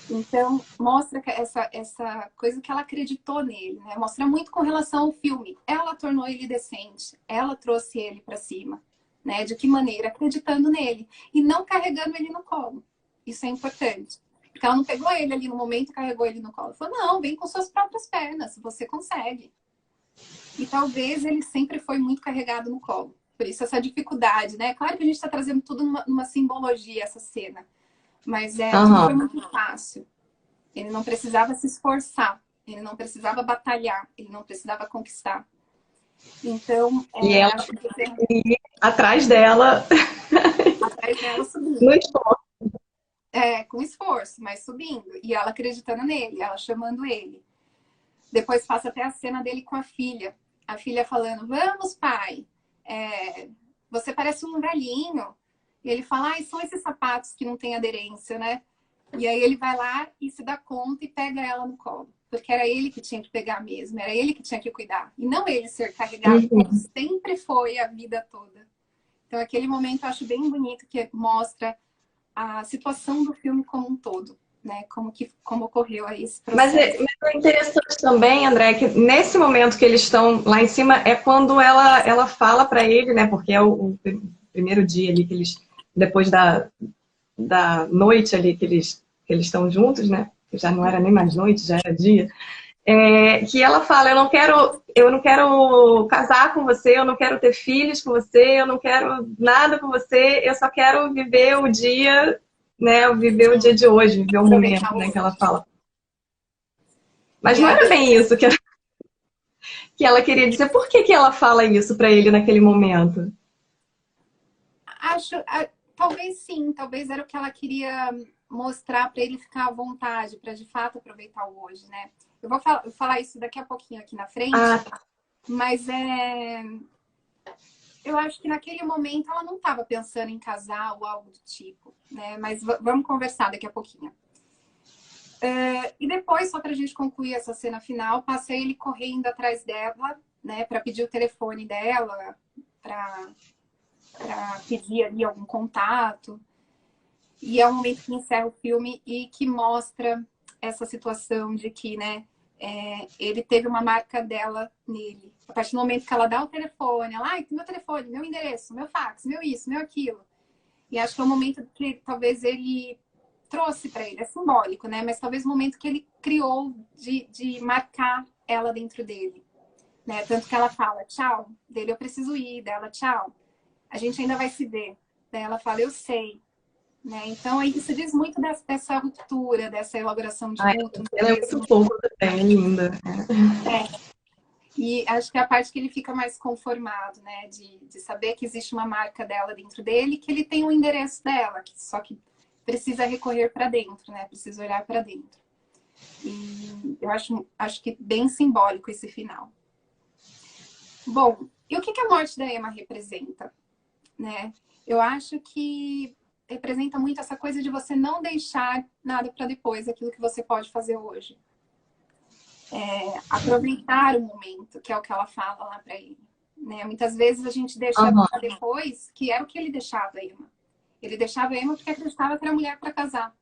B: Então, mostra que essa coisa que ela acreditou nele, né? Mostra muito com relação ao filme. Ela tornou ele decente, ela trouxe ele para cima, né? De que maneira? Acreditando nele e não carregando ele no colo. Isso é importante. Porque ela não pegou ele ali no momento e carregou ele no colo. Ela falou, não, vem com suas próprias pernas, você consegue. E talvez ele sempre foi muito carregado no colo. Por isso essa dificuldade, né? Claro que a gente está trazendo tudo numa simbologia, essa cena. Mas tudo foi muito fácil. Ele não precisava se esforçar. Ele não precisava batalhar. Ele não precisava conquistar. Então,
A: e ela
B: acho que você...
A: atrás dela.
B: Atrás dela subindo.
A: No esforço.
B: Com esforço, mas subindo. E ela acreditando nele, ela chamando ele. Depois passa até a cena dele com a filha. A filha falando, vamos, pai. Você parece um velhinho. E ele fala, são esses sapatos que não têm aderência, né? E aí ele vai lá e se dá conta e pega ela no colo. Porque era ele que tinha que pegar mesmo, era ele que tinha que cuidar. E não ele ser carregado, como sempre foi a vida toda. Então aquele momento eu acho bem bonito, que mostra a situação do filme como um todo, né? Como ocorreu aí esse processo.
A: Mas é interessante também, André, que nesse momento que eles estão lá em cima, é quando ela fala para ele, né? Porque é o primeiro dia ali que eles... Depois da noite ali que eles estão juntos, né? Que já não era nem mais noite, já era dia. Que ela fala, eu não quero casar com você, eu não quero ter filhos com você, eu não quero nada com você, eu só quero viver o dia, né? Viver o dia de hoje, viver o momento, né? Que ela fala. Mas não era bem isso que ela queria dizer. Por que ela fala isso para ele naquele momento?
B: Talvez sim, talvez era o que ela queria mostrar para ele ficar à vontade, para de fato aproveitar o hoje, né? Eu vou falar isso daqui a pouquinho aqui na frente, mas eu acho que naquele momento ela não estava pensando em casar ou algo do tipo, né? Mas vamos conversar daqui a pouquinho. E depois, só para a gente concluir essa cena final, passa ele correndo atrás dela, né? Para pedir o telefone dela, para pedir ali algum contato. E é um momento que encerra o filme e que mostra essa situação de que, né, ele teve uma marca dela nele. A partir do momento que ela dá o telefone, ela, meu telefone, meu endereço, meu fax, meu isso, meu aquilo. E acho que é o momento que talvez ele trouxe para ele, é simbólico, né? Mas talvez o momento que ele criou de marcar ela dentro dele. Né? Tanto que ela fala, tchau, dele eu preciso ir, dela, tchau. A gente ainda vai se ver. Daí ela fala, eu sei. Né? Então, isso diz muito dessa ruptura, dessa elaboração de luto.
A: Ela é muito pouco também, é linda.
B: E acho que é a parte que ele fica mais conformado, né? De saber que existe uma marca dela dentro dele, que ele tem o endereço dela, só que precisa recorrer para dentro, né? Precisa olhar para dentro. E eu acho que bem simbólico esse final. Bom, e o que a morte da Emma representa? Né? Eu acho que representa muito essa coisa de você não deixar nada para depois, aquilo que você pode fazer hoje. Aproveitar o momento, que é o que ela fala lá para ele. né? Muitas vezes a gente deixa pra depois, que era o que ele deixava a Emma. Ele deixava a Emma porque acreditava que era mulher para casar.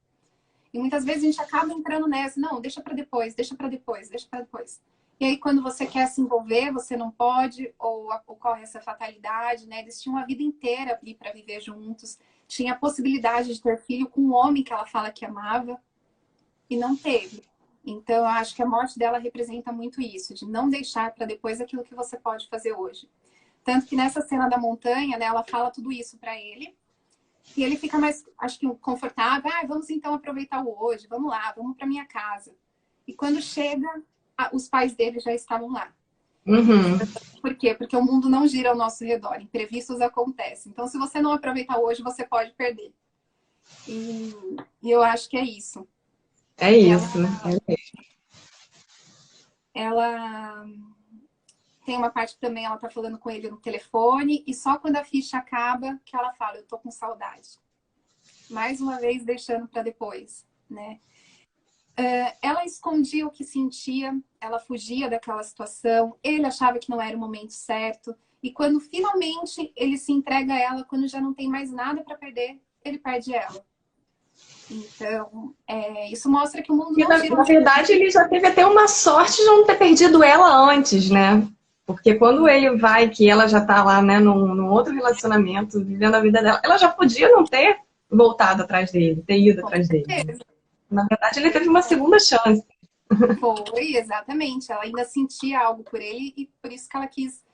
B: E muitas vezes a gente acaba entrando nessa, não, deixa para depois, deixa para depois, deixa para depois. E aí quando você quer se envolver, você não pode, ou ocorre essa fatalidade, né? Eles tinham a vida inteira ali para viver juntos, tinha a possibilidade de ter filho com um homem que ela fala que amava, e não teve. Então, eu acho que a morte dela representa muito isso, de não deixar para depois aquilo que você pode fazer hoje. Tanto que nessa cena da montanha, né, ela fala tudo isso para ele, e ele fica mais, acho que confortável. Ah, vamos então aproveitar o hoje, vamos lá, vamos para minha casa. E quando chega, os pais dele já estavam lá. Por quê? Porque o mundo não gira ao nosso redor, imprevistos acontecem. Então, se você não aproveitar hoje, você pode perder. E eu acho que é isso.
A: É isso.
B: Ela tem uma parte que também ela tá falando com ele no telefone, e só quando a ficha acaba que ela fala, eu tô com saudade. Mais uma vez deixando para depois, né? Ela escondia o que sentia, ela fugia daquela situação, ele achava que não era o momento certo, e quando finalmente ele se entrega a ela, quando já não tem mais nada para perder, ele perde ela. Então, isso mostra que o mundo não gira.
A: Na verdade, ele já teve até uma sorte de não ter perdido ela antes, né? Porque quando ele vai, que ela já tá lá, né, num outro relacionamento, vivendo a vida dela, ela já podia não ter voltado atrás dele, ter ido atrás dele. Na verdade, ele teve uma segunda chance.
B: Foi, exatamente. Ela ainda sentia algo por ele e por isso que ela quis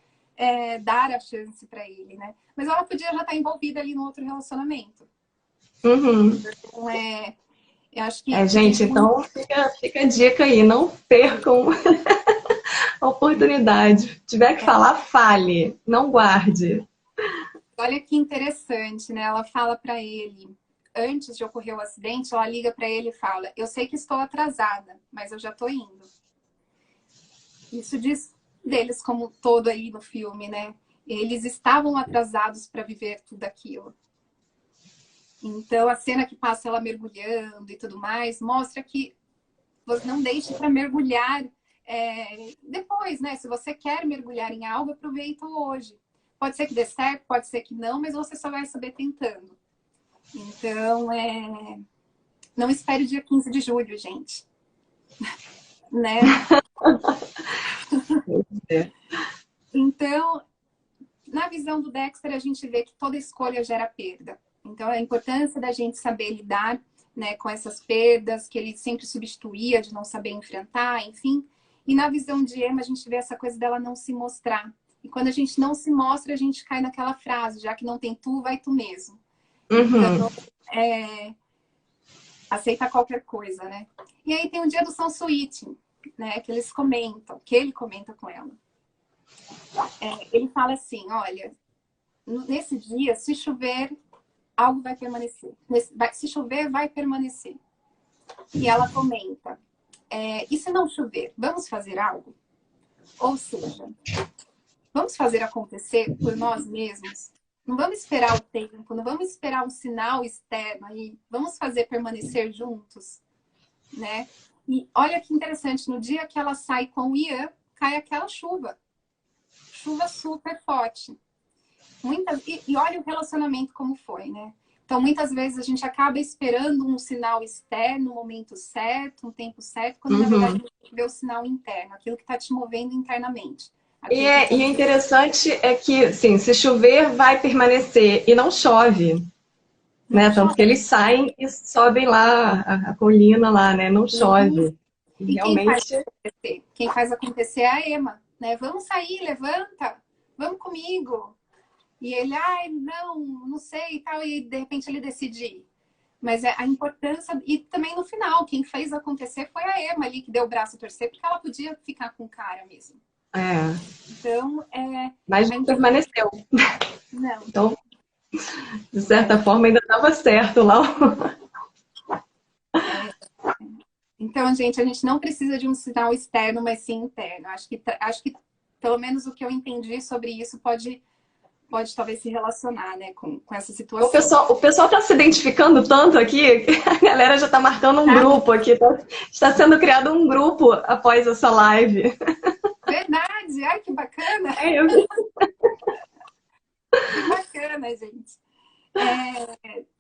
B: dar a chance para ele, né? Mas ela podia já estar envolvida ali no outro relacionamento. Então, eu acho que...
A: gente, então fica a dica aí, não percam a oportunidade. Se tiver que falar, fale, não guarde.
B: Olha que interessante, né? Ela fala para ele, antes de ocorrer o acidente, ela liga para ele e fala, eu sei que estou atrasada, mas eu já estou indo. Isso diz deles como todo aí no filme, né? Eles estavam atrasados para viver tudo aquilo. Então, a cena que passa ela mergulhando e tudo mais, mostra que você não deixe para mergulhar depois, né? Se você quer mergulhar em algo, aproveita hoje. Pode ser que dê certo, pode ser que não, mas você só vai saber tentando. Então, não espere o dia 15 de julho, gente. Né? Então, na visão do Dexter, a gente vê que toda escolha gera perda. Então, a importância da gente saber lidar, né, com essas perdas, que ele sempre substituía, de não saber enfrentar, enfim. E na visão de Emma, a gente vê essa coisa dela não se mostrar. E quando a gente não se mostra, a gente cai naquela frase, já que não tem tu, vai tu mesmo. Então, aceita qualquer coisa, né? E aí tem o dia do Sansuíte, né, que eles comentam, que ele comenta com ela. Ele fala assim, olha, nesse dia, se chover, algo vai permanecer. Se chover, vai permanecer. E ela comenta, e se não chover, vamos fazer algo? Ou seja, vamos fazer acontecer por nós mesmos? Não vamos esperar o tempo, não vamos esperar um sinal externo aí. Vamos fazer permanecer juntos, né? E olha que interessante, no dia que ela sai com o Ian, cai aquela chuva. Chuva super forte. E olha o relacionamento como foi, né? Então, muitas vezes a gente acaba esperando um sinal externo, um momento certo, um tempo certo, quando na verdade a gente vê o sinal interno, aquilo que está te movendo internamente.
A: E é interessante é que, sim, se chover, vai permanecer. E não chove. Né? Tanto que eles saem e sobem lá, a colina lá, né? Não chove.
B: E realmente... quem faz acontecer é a Emma, né? Vamos sair, levanta, vamos comigo. E ele, ai, não sei e tal, e de repente ele decide ir. Mas a importância, e também no final, quem fez acontecer foi a Emma ali, que deu o braço a torcer, porque ela podia ficar com o cara mesmo. Então,
A: mas não permaneceu.
B: Não.
A: Então, de certa forma, ainda estava certo lá.
B: Então, gente, a gente não precisa de um sinal externo, mas sim interno. Acho que pelo menos o que eu entendi sobre isso pode talvez se relacionar, né, com essa situação.
A: O pessoal está se identificando tanto aqui, que a galera já está marcando um grupo aqui. Está sendo criado um grupo após essa live.
B: Verdade! Ai, que bacana!
A: Eu vi.
B: Que bacana, gente.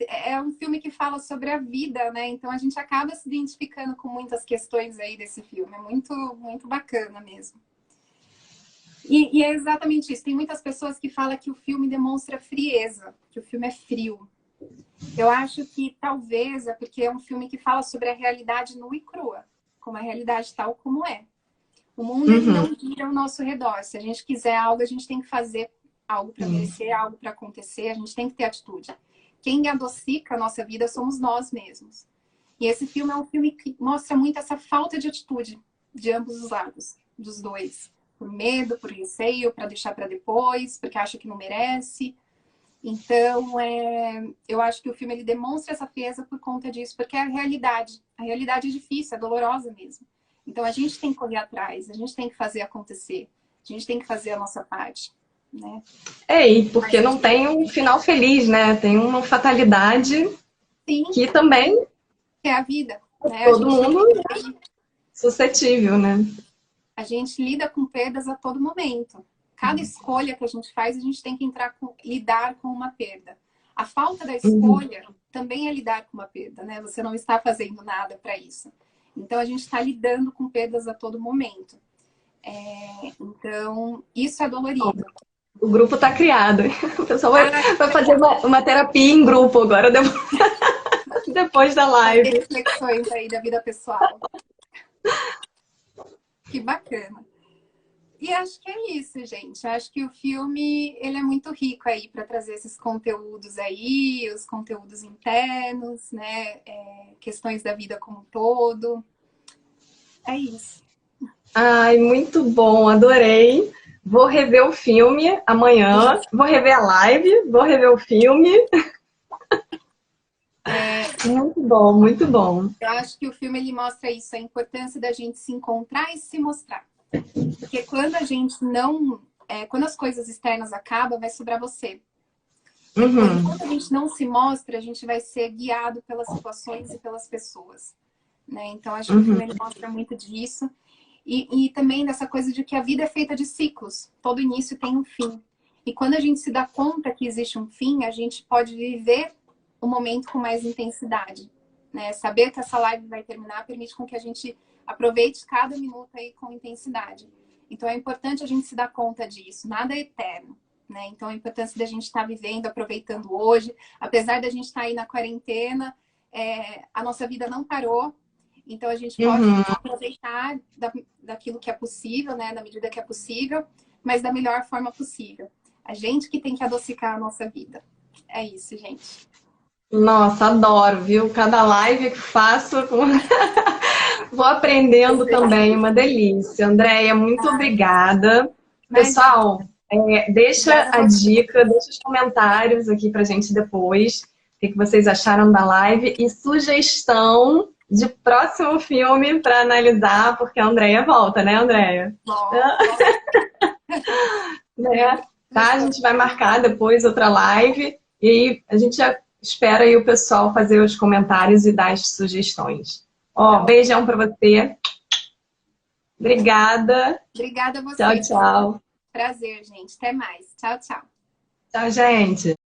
B: É um filme que fala sobre a vida, né? Então a gente acaba se identificando com muitas questões aí desse filme. É muito, muito bacana mesmo. E é exatamente isso. Tem muitas pessoas que falam que o filme demonstra frieza, que o filme é frio. Eu acho que talvez é porque é um filme que fala sobre a realidade nua e crua, como a realidade tal como é. O mundo ele não gira ao nosso redor. Se a gente quiser algo, a gente tem que fazer algo para merecer, algo para acontecer, a gente tem que ter atitude. Quem adocica a nossa vida somos nós mesmos. E esse filme é um filme que mostra muito essa falta de atitude de ambos os lados, dos dois. Por medo, por receio, para deixar para depois, porque acha que não merece. Então, eu acho que o filme ele demonstra essa frieza por conta disso, porque é a realidade. A realidade é difícil, é dolorosa mesmo. Então, a gente tem que correr atrás, a gente tem que fazer acontecer, a gente tem que fazer a nossa parte, né?
A: E porque não tem um final feliz, né? Tem uma fatalidade. Sim. Que também
B: é a vida, né?
A: Todo mundo é suscetível, né?
B: A gente lida com perdas a todo momento. Cada escolha que a gente faz, a gente tem que lidar com uma perda. A falta da escolha também é lidar com uma perda, né? Você não está fazendo nada para isso. Então, a gente está lidando com perdas a todo momento. Então, isso é dolorido.
A: O grupo está criado. O pessoal vai fazer uma terapia em grupo agora, depois da live.
B: Reflexões aí da vida pessoal. Que bacana. E acho que é isso, gente. Acho que o filme ele é muito rico aí para trazer esses conteúdos aí, os conteúdos internos, né? Questões da vida como um todo. É isso.
A: Ai, muito bom, adorei. Vou rever o filme amanhã, vou rever a live, vou rever o filme. Muito bom, muito bom.
B: Eu acho que o filme ele mostra isso, a importância da gente se encontrar e se mostrar. Porque quando a gente não... quando as coisas externas acabam, vai sobrar você. Quando a gente não se mostra, a gente vai ser guiado pelas situações e pelas pessoas. Né? Então, acho que o filme ele mostra muito disso. E também dessa coisa de que a vida é feita de ciclos. Todo início tem um fim. E quando a gente se dá conta que existe um fim, a gente pode viver o momento com mais intensidade. Né? Saber que essa live vai terminar permite com que a gente aproveite cada minuto aí com intensidade. Então é importante a gente se dar conta disso. Nada é eterno. Né? Então a importância da gente estar vivendo, aproveitando hoje. Apesar da gente estar aí na quarentena, a nossa vida não parou. Então a gente pode aproveitar daquilo que é possível, né? Na medida que é possível, mas da melhor forma possível. A gente que tem que adocicar a nossa vida. É isso, gente.
A: Nossa, adoro, viu? Cada live que faço, vou aprendendo também, uma delícia. Andréia, muito obrigada. Pessoal, deixa a dica, deixa os comentários aqui pra gente depois, o que vocês acharam da live e sugestão de próximo filme para analisar, porque a Andréia volta, né, Andréia? Né? Tá? A gente vai marcar depois outra live e aí a gente já espera aí o pessoal fazer os comentários e dar as sugestões. Beijão para você. Obrigada.
B: Obrigada a você.
A: Tchau, tchau.
B: Prazer, gente. Até mais. Tchau, tchau.
A: Tchau, gente.